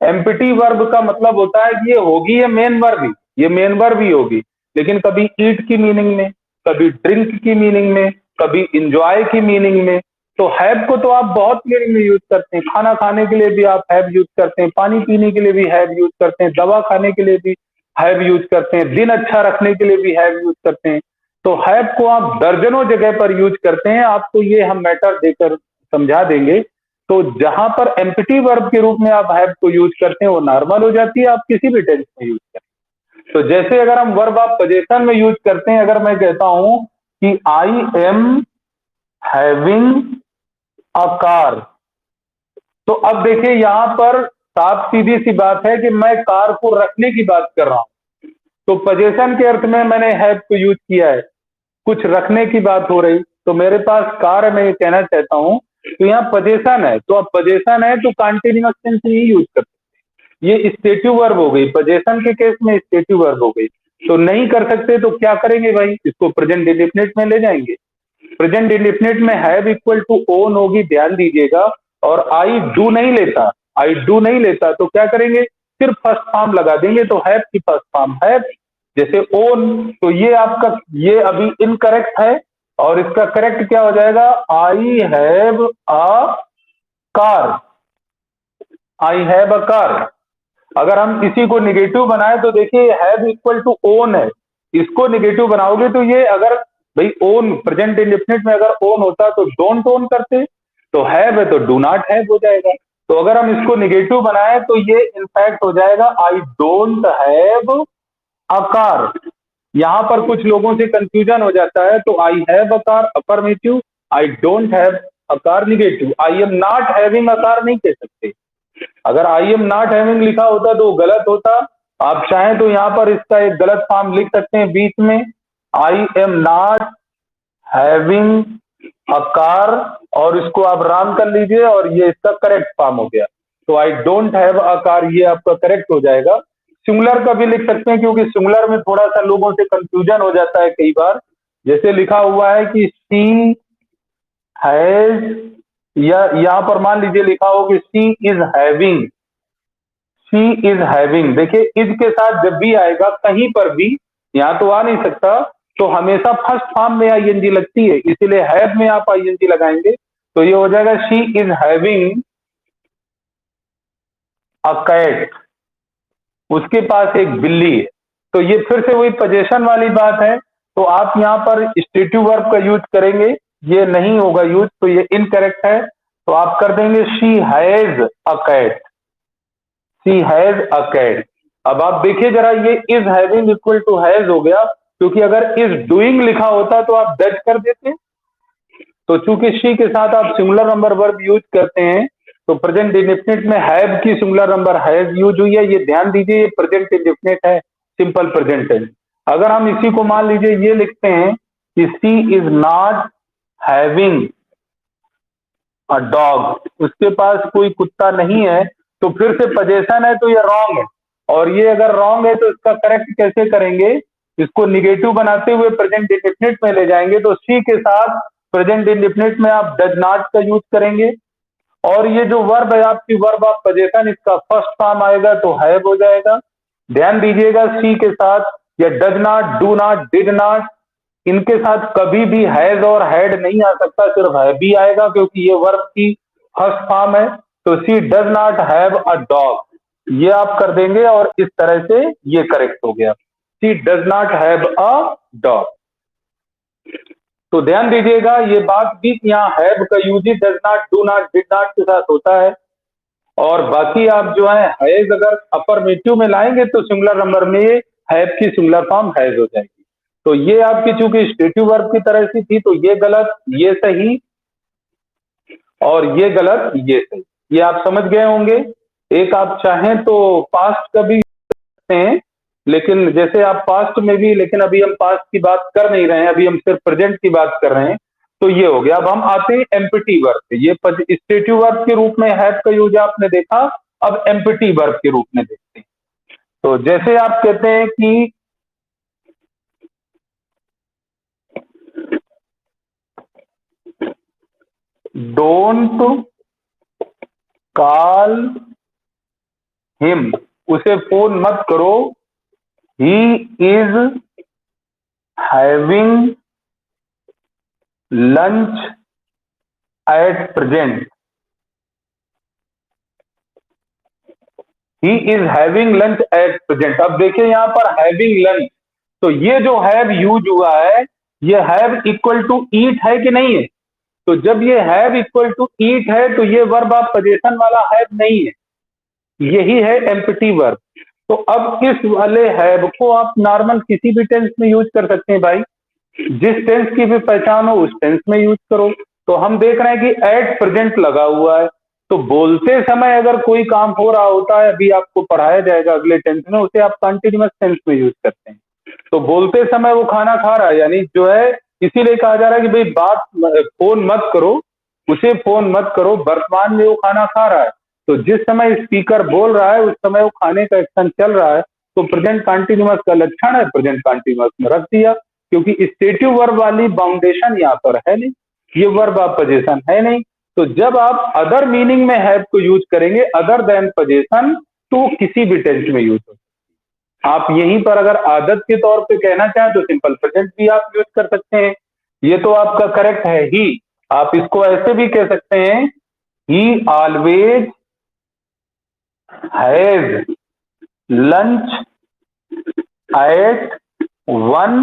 एम्पटी वर्ब का मतलब होता है कि ये होगी, ये मेन वर्ब ही, ये मेन वर्ब ही होगी, लेकिन कभी ईट की मीनिंग में, कभी ड्रिंक की मीनिंग में, कभी इंजॉय की मीनिंग में। तो हैव को तो आप बहुत मीनिंग में यूज करते हैं। खाना खाने के लिए भी आप हैव यूज करते हैं, पानी पीने के लिए भी हैव यूज करते हैं, दवा खाने के लिए भी हैव यूज करते हैं, दिन अच्छा रखने के लिए भी हैव यूज करते हैं। तो हैव को आप दर्जनों जगह पर यूज करते हैं। आपको ये हम मैटर देकर समझा देंगे। तो जहां पर एम्पटी वर्ब के रूप में आप हैव को यूज करते हैं वो नॉर्मल हो जाती है, आप किसी भी टेंस में यूज करें। तो जैसे अगर हम वर्ब आप पोजीशन में यूज करते हैं, अगर मैं कहता हूं कि I am having a car, तो अब देखिए यहां पर साफ सीधी सी बात है कि मैं कार को रखने की बात कर रहा हूं। तो पोजीशन के अर्थ में मैंने हैव को यूज किया है, कुछ रखने की बात हो रही, तो मेरे पास कार है, मैं ये कहना चाहता हूं। तो यहाँ पोजीशन है, तो अब पोजीशन है तो कंटीन्यूअस टेंस ही यूज कर सकते हैं। ये स्टेटिव वर्ब हो गई, पोजीशन के केस में स्टेटिव वर्ब हो गई। तो नहीं कर सकते तो क्या करेंगे भाई, इसको प्रेजेंट इंडेफिनिट में ले जाएंगे। प्रेजेंट इंडेफिनिट में हैव इक्वल टू ओन होगी, ध्यान दीजिएगा। और आई डू नहीं लेता, आई डू नहीं लेता, तो क्या करेंगे, सिर्फ फर्स्ट फॉर्म लगा देंगे। तो हैव की फर्स्ट फॉर्म हैव, जैसे ओन। तो ये आपका ये अभी इनकरेक्ट है, और इसका करेक्ट क्या हो जाएगा, I have a car, I have a car. अगर हम इसी को निगेटिव बनाए तो देखिए हैव इक्वल टू ओन है, इसको निगेटिव बनाओगे तो ये, अगर भाई ओन प्रेजेंट इंडेफिनिट में अगर ओन होता तो डोंट ओन करते, तो हैव है तो डू नॉट हैव हो जाएगा। तो अगर हम इसको निगेटिव बनाए तो ये इनफैक्ट हो जाएगा I don't have a car. यहां पर कुछ लोगों से कंफ्यूजन हो जाता है। तो I have a car affirmative, I don't have a car negative. I am not having a car नहीं कह सकते। अगर आई एम नॉट हैविंग लिखा होता तो गलत होता। आप चाहें तो यहां पर इसका एक गलत फॉर्म लिख सकते हैं बीच में, I am not having a car, और इसको आप रॉन्ग कर लीजिए और ये इसका करेक्ट फॉर्म हो गया। तो I don't have a car ये आपका करेक्ट हो जाएगा। सिंगुलर का भी लिख सकते हैं, क्योंकि सिंगुलर में थोड़ा सा लोगों से कंफ्यूजन हो जाता है कई बार। जैसे लिखा हुआ है कि सी हैज, या यहां पर मान लीजिए लिखा हो कि she is having, she is having. देखिए इज के साथ जब भी आएगा कहीं पर भी, यहां तो आ नहीं सकता, तो हमेशा फर्स्ट फॉर्म में आईएनजी लगती है, इसीलिए हैव में आप आईएनजी लगाएंगे। तो ये हो जाएगा she is having a cat, उसके पास एक बिल्ली है। तो ये फिर से वही पोजीशन वाली बात है। तो आप यहाँ पर स्टेटिव वर्ब का यूज करेंगे, ये नहीं होगा यूज, तो ये इनकरेक्ट है। तो आप कर देंगे she has a cat, she has a cat. अब आप देखिए जरा, ये is having equal to has हो गया, क्योंकि अगर इज डूइंग लिखा होता तो आप डज कर देते। तो चूंकि शी के साथ आप सिंगुलर नंबर वर्ब यूज करते हैं, तो प्रेजेंट इंडेफिनिट में हैव की सिंगुलर नंबर हैज यूज हुई है। ये ध्यान दीजिए, ये प्रेजेंट इंडेफिनिट है, सिंपल प्रेजेंट टेंस। अगर हम इसी को मान लीजिए ये लिखते हैं कि she is not having a dog, उसके पास कोई कुत्ता नहीं है, तो फिर से पोजेशन है, तो ये रॉन्ग है। और ये अगर रॉन्ग है तो इसका करेक्ट कैसे करेंगे? इसको निगेटिव बनाते हुए प्रेजेंट इंडेफिनिट में ले जाएंगे। तो शी के साथ प्रेजेंट इंडेफिनिट में आप डज नॉट का यूज करेंगे, और ये जो वर्ब है आपकी वर्ब ऑफ पोजेशन, इसका फर्स्ट फॉर्म आएगा तो हैव हो जाएगा। ध्यान दीजिएगा, सी के साथ या does not, do not, did not, इनके साथ कभी भी हैज और हैड नहीं आ सकता, सिर्फ हैव भी आएगा, क्योंकि ये वर्ब की फर्स्ट फॉर्म है। तो she does not have a dog, ये आप कर देंगे और इस तरह से ये करेक्ट हो गया, she does not have a dog. तो ध्यान दीजिएगा ये बात भी, यहाँ हैव का यूज ही does not, do not, did not के साथ होता है। और बाकी आप जो है हैज अगर अफर्मेटिव में लाएंगे तो सिंगुलर नंबर में ये हैव की सिंगुलर फॉर्म हैज हो जाएगी। तो ये आपकी चूंकि स्टेटिव वर्ब की तरह से थी, तो ये गलत, ये सही, और ये गलत, ये सही। ये आप समझ गए होंगे। एक आप चाहें तो पास्ट का भी सकते हैं, लेकिन जैसे आप पास्ट में भी, लेकिन अभी हम पास्ट की बात कर नहीं रहे हैं, अभी हम सिर्फ प्रेजेंट की बात कर रहे हैं। तो ये हो गया। अब हम आते हैं एम्पटी वर्ब पे। ये स्टेटिव वर्ब के रूप में हैव का यूज आपने देखा, अब एम्पटी वर्ब के रूप में देखते हैं। तो जैसे आप कहते हैं कि डोंट कॉल हिम, उसे फोन मत करो, he is having lunch at present, he is having lunch at present. अब देखिए यहां पर हैविंग लंच, तो ये जो हैव यूज हुआ है, ये हैव इक्वल टू ईट है कि नहीं है? तो जब ये हैव इक्वल टू ईट है तो ये वर्ब आप पोजीशन वाला हैव नहीं है, यही है एम्प्टी वर्ब। तो अब इस वाले हैव को आप नॉर्मल किसी भी टेंस में यूज कर सकते हैं भाई, जिस टेंस की भी पहचान हो उस टेंस में यूज करो। तो हम देख रहे हैं कि एट प्रेजेंट लगा हुआ है, तो बोलते समय अगर कोई काम हो रहा होता है, अभी आपको पढ़ाया जाएगा अगले टेंस में, उसे आप कंटिन्यूअस टेंस में यूज करते हैं। तो बोलते समय वो खाना खा रहा है, यानी जो है इसीलिए कहा जा रहा है कि भाई बात फोन मत करो, उसे फोन मत करो, वर्तमान में वो खाना खा रहा है। तो जिस समय स्पीकर बोल रहा है उस समय वो खाने का एक्शन चल रहा है, तो प्रेजेंट कंटिन्यूअस का लक्षण है, प्रेजेंट कंटिन्यूअस में रख दिया, क्योंकि स्टेटिव वर्ब वाली बाउंडेशन यहाँ पर है नहीं, ये वर्ब ऑफ पोजीशन है नहीं। तो जब आप अदर मीनिंग में हैव को यूज करेंगे अदर देन पोजीशन, तो किसी भी टेंस में यूज हो। आप यहीं पर अगर आदत के तौर पे कहना चाहें तो सिंपल प्रेजेंट भी आप यूज कर सकते हैं, ये तो आपका करेक्ट है ही। आप इसको ऐसे भी कह सकते हैं, he always has lunch at 1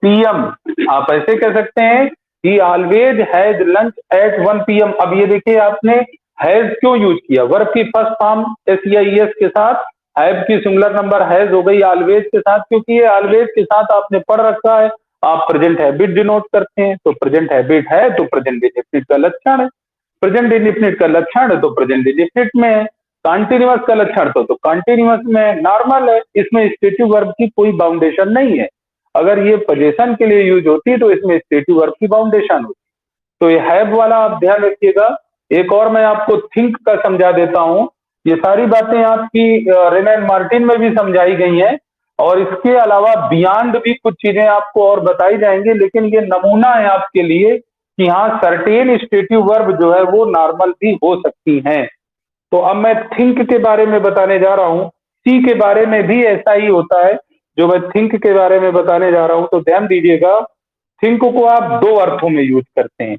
PM, आप ऐसे कह सकते हैं, he always has lunch at 1 PM। अब ये देखिए आपने हैज क्यों यूज किया, वर्ब की फर्स्ट फॉर्म SEIS के साथ, हैव की सिंगुलर नंबर हैज हो गई ऑलवेज के साथ, क्योंकि ये ऑलवेज के साथ आपने पढ़ रखा है, आप प्रेजेंट हैबिट डिनोट करते हैं। तो प्रेजेंट हैबिट है तो प्रेजेंट इंडेफिनिट का लक्षण है, प्रेजेंट इंडेफिनिट का लक्षण है तो प्रेजेंट इंडेफिनिट में है, कंटिन्यूअस का लक्षण तो कंटिन्यूअस में, नॉर्मल है, इसमें स्टेटिव वर्ब की कोई बाउंडेशन नहीं है। अगर ये पोजीशन के लिए यूज होती है तो इसमें स्टेटिव वर्ब की बाउंडेशन होती। तो ये हैव वाला आप ध्यान रखिएगा। एक और मैं आपको थिंक का समझा देता हूं, ये सारी बातें आपकी रेना एंड मार्टिन में भी समझाई गई हैं, और इसके अलावा बियॉन्ड भी कुछ चीजें आपको और बताई जाएंगी, लेकिन ये नमूना है आपके लिए कि हाँ सर्टेन स्टेटिव वर्ब जो है वो नॉर्मल भी हो सकती हैं। तो अब मैं थिंक के बारे में बताने जा रहा हूं, सी के बारे में भी ऐसा ही होता है जो मैं थिंक के बारे में बताने जा रहा हूं। तो ध्यान दीजिएगा, थिंक को आप दो अर्थों में यूज करते हैं,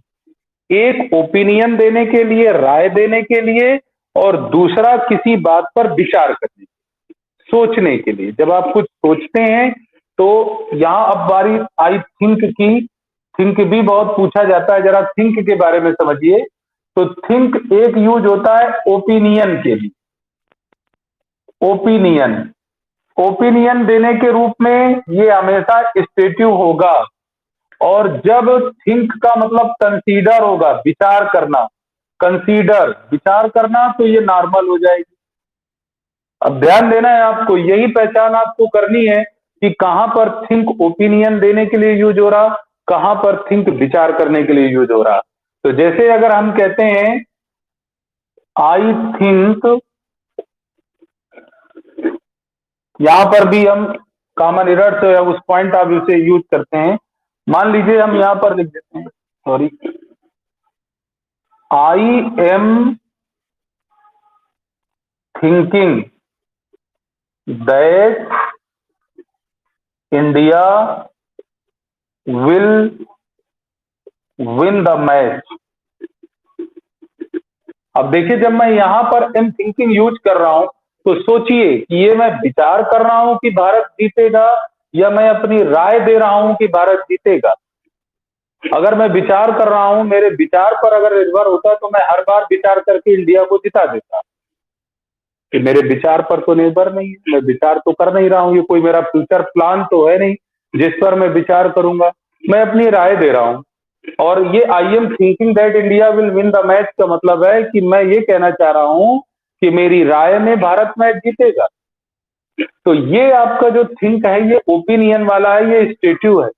एक ओपिनियन देने के लिए, राय देने के लिए, और दूसरा किसी बात पर विचार करने, सोचने के लिए। जब आप कुछ सोचते हैं तो यहां अब बारी आई थिंक की, थिंक भी बहुत पूछा जाता है, जरा थिंक के बारे में समझिए। तो थिंक एक यूज होता है ओपिनियन के लिए, ओपिनियन, ओपिनियन देने के रूप में ये हमेशा स्टेटिव होगा, और जब थिंक का मतलब कंसीडर होगा, विचार करना, कंसीडर विचार करना, तो ये नॉर्मल हो जाएगी। अब ध्यान देना है आपको, यही पहचान आपको करनी है कि कहां पर थिंक ओपिनियन देने के लिए यूज हो रहा, कहां पर थिंक विचार करने के लिए यूज हो रहा। तो जैसे अगर हम कहते हैं आई थिंक, यहां पर भी हम कॉमन एरर से उस पॉइंट ऑफ व्यू से यूज करते हैं। मान लीजिए हम यहां पर लिख देते हैं, sorry, I am thinking that India will win the match. अब देखिए, जब मैं यहां पर एम थिंकिंग यूज कर रहा हूं, तो सोचिए कि ये मैं विचार कर रहा हूं कि भारत जीतेगा, या मैं अपनी राय दे रहा हूं कि भारत जीतेगा। अगर मैं विचार कर रहा हूं, मेरे विचार पर अगर निर्भर होता तो मैं हर बार विचार करके इंडिया को जिता देता। कि मेरे विचार पर तो निर्भर नहीं है, मैं विचार तो कर नहीं रहा हूं, ये कोई मेरा फ्यूचर प्लान तो है नहीं जिस पर मैं विचार करूंगा, मैं अपनी राय दे रहा हूं। और ये आई am thinking that India will win the match का मतलब है कि मैं ये कहना चाह रहा हूं कि मेरी राय में भारत मैच जीतेगा। तो ये आपका जो थिंक है ये ओपिनियन वाला है, ये स्टेटिव है,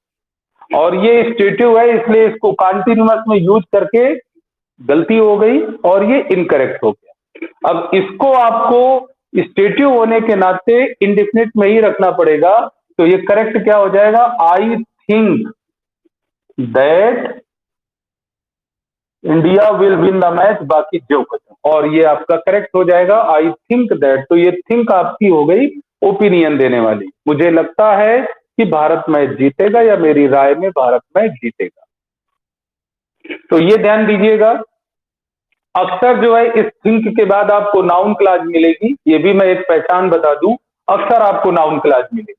और ये स्टेटिव है, इसलिए इसको कॉन्टिन्यूअस में यूज करके गलती हो गई और ये इनकरेक्ट हो गया। अब इसको आपको स्टेटिव होने के नाते इंडेफिनिट में ही रखना पड़ेगा, तो ये करेक्ट क्या हो जाएगा, I think that India will win the match, बाकी जो कुछ, और ये आपका करेक्ट हो जाएगा आई थिंक दैट। तो ये थिंक आपकी हो गई ओपिनियन देने वाली, मुझे लगता है कि भारत मैच जीतेगा, या मेरी राय में भारत मैच जीतेगा। तो ये ध्यान दीजिएगा, अक्सर जो है इस थिंक के बाद आपको नाउन क्लॉज मिलेगी, ये भी मैं एक पहचान बता दूं, अक्सर आपको नाउन क्लॉज मिलेगी।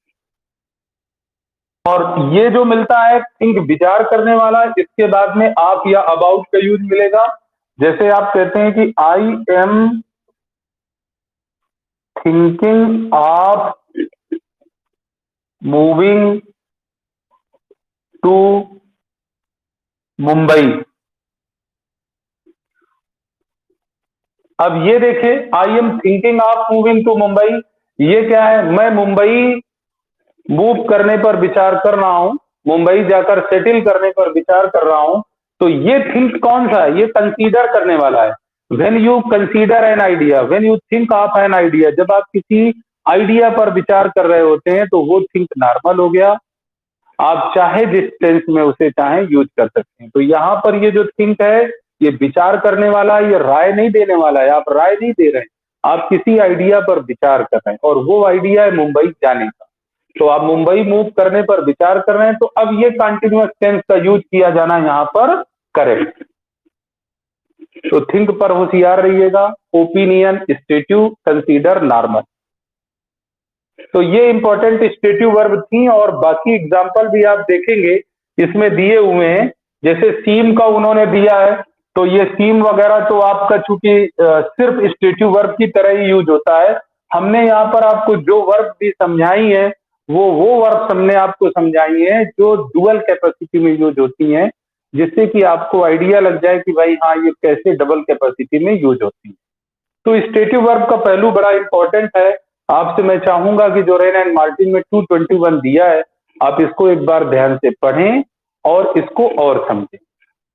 और ये जो मिलता है थिंक विचार करने वाला, इसके बाद में आप या अबाउट का यूज मिलेगा। जैसे आप कहते हैं कि I am thinking of moving to Mumbai. अब ये देखिए, I am thinking of moving to Mumbai, ये क्या है, मैं मुंबई मूव करने पर विचार कर रहा हूं, मुंबई जाकर सेटल करने पर विचार कर रहा हूं। तो ये थिंक कौन सा है, ये कंसीडर करने वाला है। When you consider an idea, when you think of an idea, जब आप किसी आइडिया पर विचार कर रहे होते हैं तो वो थिंक नॉर्मल हो गया। आप चाहे जिस टेंस में उसे चाहे यूज कर सकते हैं। तो यहां पर ये जो थिंक है ये विचार करने वाला है, ये राय नहीं देने वाला है, आप राय नहीं दे रहे हैं, आप किसी आइडिया पर विचार कर रहे हैं, और वो आइडिया है मुंबई जाने का। तो आप मुंबई मूव करने पर विचार कर रहे हैं, तो अब ये कंटिन्यूअस टेंस का यूज किया जाना यहां पर करेक्ट। तो थिंक पर होशियार रहिएगा, ओपिनियन स्टेटिव, कंसीडर नॉर्मल। तो ये इंपॉर्टेंट स्टेटिव वर्ब थी, और बाकी एग्जांपल भी आप देखेंगे इसमें दिए हुए हैं। जैसे सीम का उन्होंने दिया है, तो ये सीम वगैरह तो आपका चूंकि सिर्फ स्टेटिव वर्ब की तरह ही यूज होता है। हमने यहाँ पर आपको जो वर्ब भी समझाई है वो वर्ब हमने आपको समझाई है जो डुअल कैपेसिटी में यूज होती हैं, जिससे कि आपको आइडिया लग जाए कि भाई हाँ ये कैसे डबल कैपेसिटी में यूज होती है। तो स्टेटिव वर्ब का पहलू बड़ा इंपॉर्टेंट है। आपसे मैं चाहूंगा कि जो रेन एंड मार्टिन में 221 दिया है, आप इसको एक बार ध्यान से पढ़ें और इसको और समझें।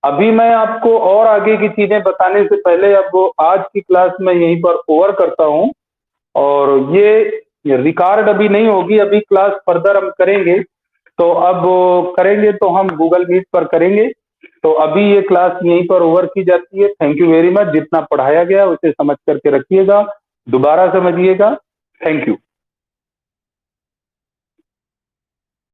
अभी मैं आपको और आगे की चीजें बताने से पहले अब आज की क्लास में यहीं पर ओवर करता हूं, और ये रिकॉर्ड अभी नहीं होगी, अभी क्लास फर्दर हम करेंगे। तो अब करेंगे तो हम गूगल मीट पर करेंगे। तो अभी ये क्लास यहीं पर ओवर की जाती है। Thank you very much. जितना पढ़ाया गया उसे समझ करके रखिएगा, दोबारा समझिएगा। Thank you.